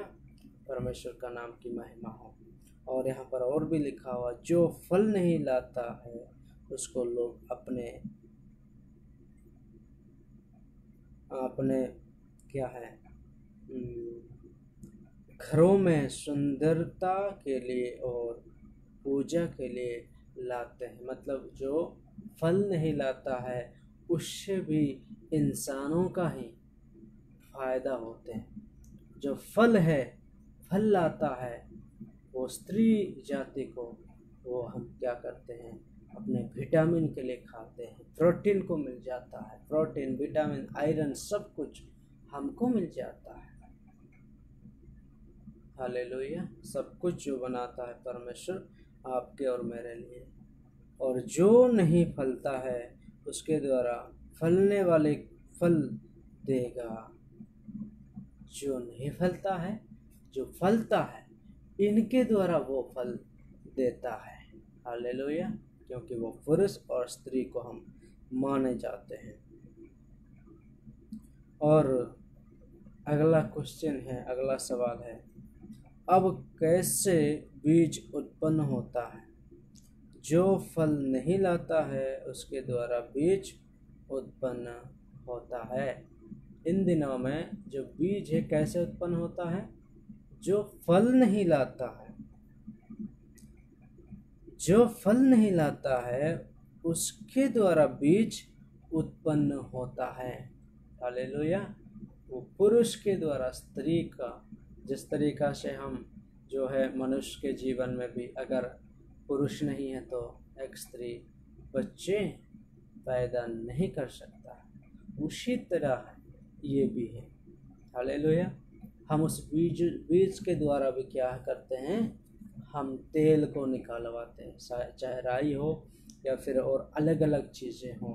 परमेश्वर का नाम की महिमा हो। और यहाँ पर और भी लिखा हुआ, जो फल नहीं लाता है उसको लोग अपने अपने क्या है घरों में सुंदरता के लिए और पूजा के लिए लाते हैं। मतलब जो फल नहीं लाता है उससे भी इंसानों का ही फायदा होते हैं। जो फल है, फल लाता है, वो स्त्री जाति को वो हम क्या करते हैं, अपने विटामिन के लिए खाते हैं, प्रोटीन को मिल जाता है, प्रोटीन, विटामिन, आयरन सब कुछ हमको मिल जाता है। हालेलुया, सब कुछ जो बनाता है परमेश्वर आपके और मेरे लिए। और जो नहीं फलता है उसके द्वारा फलने वाले फल देगा। जो नहीं फलता है, जो फलता है, इनके द्वारा वो फल देता है। हालेलुया, क्योंकि वो पुरुष और स्त्री को हम माने जाते हैं। और अगला क्वेश्चन है, अगला सवाल है, अब कैसे बीज उत्पन्न होता है? जो फल नहीं लाता है उसके द्वारा बीज उत्पन्न होता है। इन दिनों में जो बीज है कैसे उत्पन्न होता है? जो फल नहीं लाता है, जो फल नहीं लाता है उसके द्वारा बीज उत्पन्न होता है। हालेलुया, वो पुरुष के द्वारा स्त्री का, जिस तरीका से हम जो है मनुष्य के जीवन में भी अगर पुरुष नहीं है तो एक स्त्री बच्चे पैदा नहीं कर सकता, उसी तरह ये भी है। हालेलुया, हम उस बीज के द्वारा भी क्या करते हैं, हम तेल को निकालवाते हैं, चाहे राई हो या फिर और अलग अलग चीज़ें हों।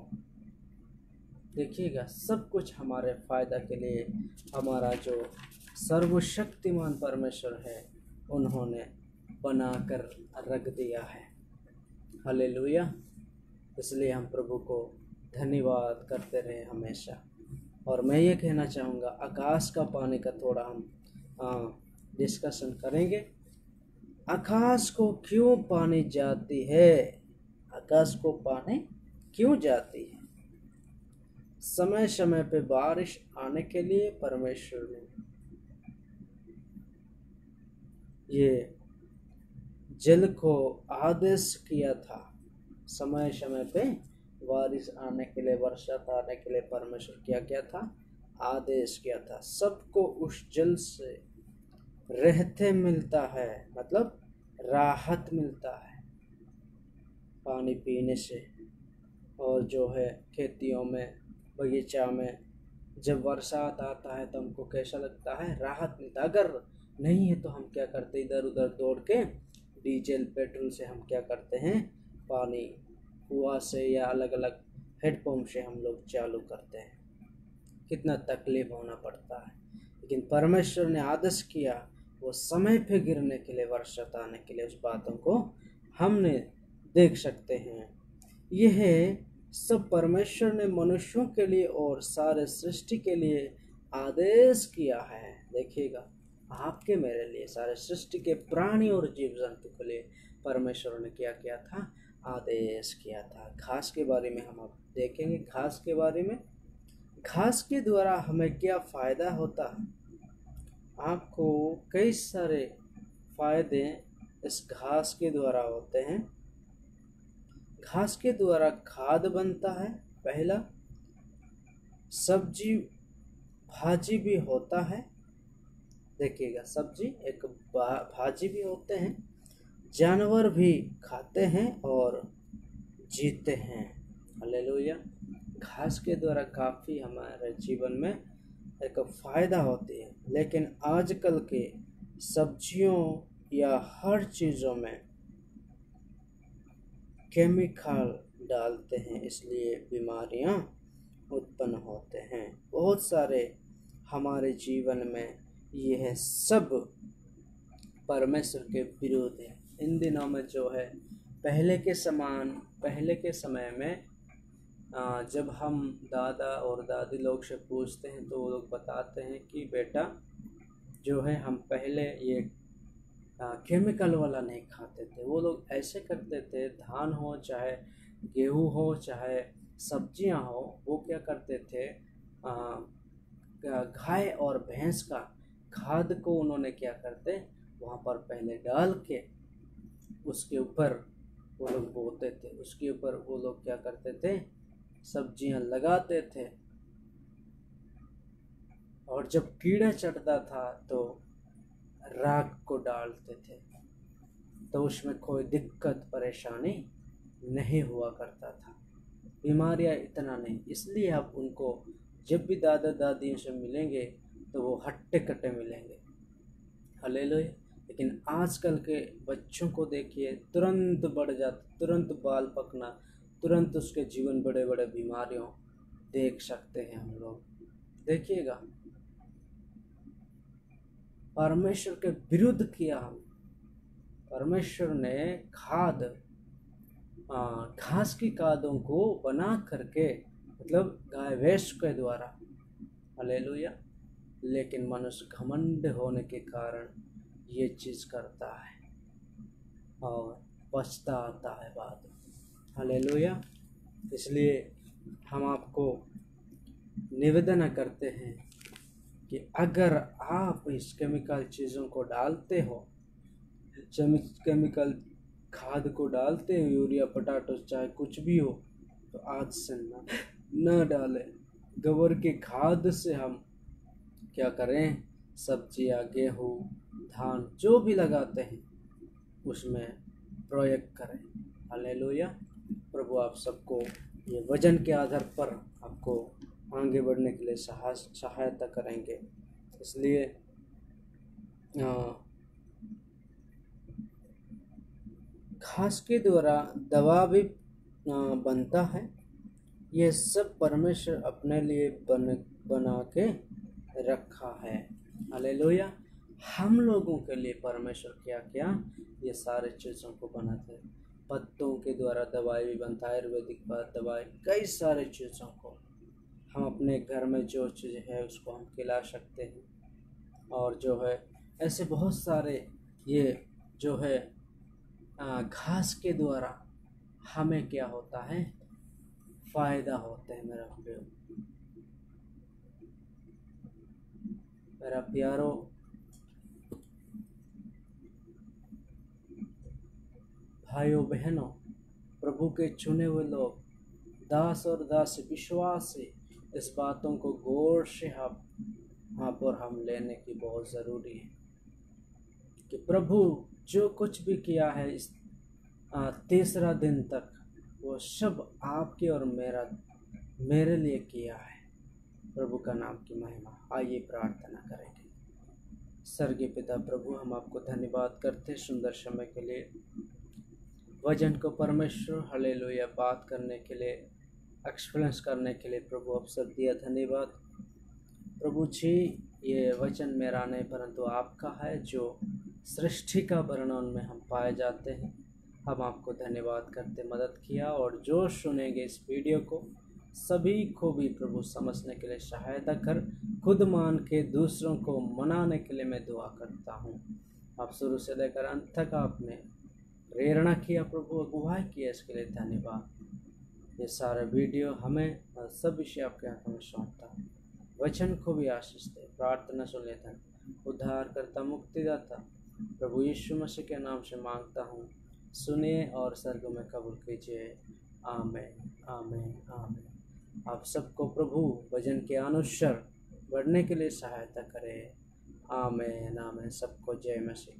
देखिएगा, सब कुछ हमारे फ़ायदा के लिए हमारा जो सर्वशक्तिमान परमेश्वर है उन्होंने बना कर रख दिया है। हालेलुया, इसलिए हम प्रभु को धन्यवाद करते रहे हमेशा। और मैं ये कहना चाहूँगा, आकाश का पानी का थोड़ा हम डिस्कशन करेंगे। आकाश को क्यों पानी जाती है? आकाश को पानी क्यों जाती है? समय समय पे बारिश आने के लिए परमेश्वर ने ये जल को आदेश किया था। समय समय पे बारिश आने के लिए, वर्षा आने के लिए परमेश्वर क्या था, आदेश किया था। सबको उस जल से रहते मिलता है, मतलब राहत मिलता है पानी पीने से। और जो है खेतियों में, बगीचा में जब बरसात आता है तो हमको कैसा लगता है, राहत मिलता है। अगर नहीं है तो हम क्या करते, इधर उधर दौड़ के डीजल पेट्रोल से हम क्या करते हैं, पानी कुआं से या अलग अलग हेडपम्प से हम लोग चालू करते हैं। कितना तकलीफ होना पड़ता है, लेकिन परमेश्वर ने आदेश किया, वो समय पे गिरने के लिए, वर्षा आने के लिए, उस बातों को हमने देख सकते हैं। यह सब परमेश्वर ने मनुष्यों के लिए और सारे सृष्टि के लिए आदेश किया है। देखिएगा, आपके मेरे लिए, सारे सृष्टि के प्राणी और जीव जंतु के लिए परमेश्वर ने क्या किया था, आदेश किया था। घास के बारे में हम अब देखेंगे। घास के बारे में, घास के द्वारा हमें क्या फ़ायदा होता है? आपको कई सारे फायदे इस घास के द्वारा होते हैं। घास के द्वारा खाद बनता है, पहला। सब्जी भाजी भी होता है। देखिएगा, सब्जी एक भाजी भी होते हैं। जानवर भी खाते हैं और जीते हैं। हालेलुया, घास के द्वारा काफ़ी हमारे जीवन में एक फ़ायदा होती है। लेकिन आजकल के सब्जियों या हर चीज़ों में केमिकल डालते हैं, इसलिए बीमारियां उत्पन्न होते हैं। बहुत सारे हमारे जीवन में यह सब परमेश्वर के विरोध है। इन दिनों में जो है पहले के समय में जब हम दादा और दादी लोग से पूछते हैं तो वो लोग बताते हैं कि बेटा जो है हम पहले ये केमिकल वाला नहीं खाते थे। वो लोग ऐसे करते थे, धान हो चाहे गेहूँ हो चाहे सब्जियां हो, वो क्या करते थे, गाय और भैंस का खाद को उन्होंने क्या करते वहाँ पर पहले डाल के उसके ऊपर वो लोग बोते थे, उसके ऊपर वो लोग क्या करते थे, सब्जियां लगाते थे। और जब कीड़ा चढ़ता था तो राख को डालते थे, तो उसमें कोई दिक्कत परेशानी नहीं हुआ करता था, बीमारियां इतना नहीं। इसलिए आप उनको जब भी दादा दादियों से मिलेंगे तो वो हट्टे कट्टे मिलेंगे। हालेलुया। लेकिन आजकल के बच्चों को देखिए, तुरंत बढ़ जाते, तुरंत बाल पकना, तुरंत उसके जीवन बड़े बड़े बीमारियों देख सकते हैं हम लोग। देखिएगा, परमेश्वर के विरुद्ध किया हम। परमेश्वर ने घास की खादों को बना करके, मतलब गाय भैंस के द्वारा, हालेलुया, लेकिन मनुष्य घमंड होने के कारण ये चीज़ करता है और पछताता है बाद में। हालेलुया। इसलिए हम आपको निवेदन करते हैं कि अगर आप इस केमिकल चीज़ों को डालते हो, केमिकल खाद को डालते हो, यूरिया पोटाटो चाहे कुछ भी हो, तो आज से न डालें। गोबर की खाद से हम क्या करें, सब्जियां, गेहूँ, धान जो भी लगाते हैं उसमें प्रयोग करें। हालेलुया। प्रभु आप सबको ये वजन के आधार पर आपको आगे बढ़ने के लिए सहायता करेंगे। इसलिए घास के द्वारा दवा भी बनता है। यह सब परमेश्वर अपने लिए बना के रखा है। हालेलुया। हम लोगों के लिए परमेश्वर क्या क्या ये सारे चीज़ों को बनाते हैं। पत्तों के द्वारा दवाई भी बनता है, आयुर्वेदिक दवाई, कई सारे चीज़ों को हम अपने घर में जो चीज़ है उसको हम खिला सकते हैं। और जो है ऐसे बहुत सारे ये जो है घास के द्वारा हमें क्या होता है, फायदा होता है। मेरा प्यारो भाइयों बहनों, प्रभु के चुने हुए लोग, दास और दास विश्वास से इस बातों को गौर से आप और हम लेने की बहुत ज़रूरी है कि प्रभु जो कुछ भी किया है इस तीसरा दिन तक, वो सब आपके और मेरे लिए किया है। प्रभु का नाम की महिमा। आइए प्रार्थना करेंगे। स्वर्गीय पिता प्रभु, हम आपको धन्यवाद करते सुंदर समय के लिए, वचन को परमेश्वर हालेलुया बात करने के लिए, एक्सपीरियंस करने के लिए प्रभु अवसर दिया। धन्यवाद प्रभु जी। ये वचन मेरा नहीं परंतु आपका है, जो सृष्टि का वर्णन में हम पाए जाते हैं। हम आपको धन्यवाद करते, मदद किया, और जो सुनेंगे इस वीडियो को सभी को भी प्रभु समझने के लिए सहायता कर, खुद मान के दूसरों को मनाने के लिए मैं दुआ करता हूँ। आप शुरू से लेकर अंत तक आपने प्रेरणा किया प्रभु, अगुवाई किया, इसके लिए धन्यवाद। ये सारा वीडियो हमें और सब विषय आपके हाथों में सौंपता हूँ। वचन को भी आशीष दे, प्रार्थना सुन लेता हूँ। उद्धार करता, मुक्तिदाता प्रभु यीशु मसीह के नाम से मांगता हूँ, सुनिए और स्वर्ग में कबूल कीजिए। आमीन, आमीन, आमीन। आप सबको प्रभु वचन के अनुसार बढ़ने के लिए सहायता करे। आमीन, आमीन। सबको जय मसीह।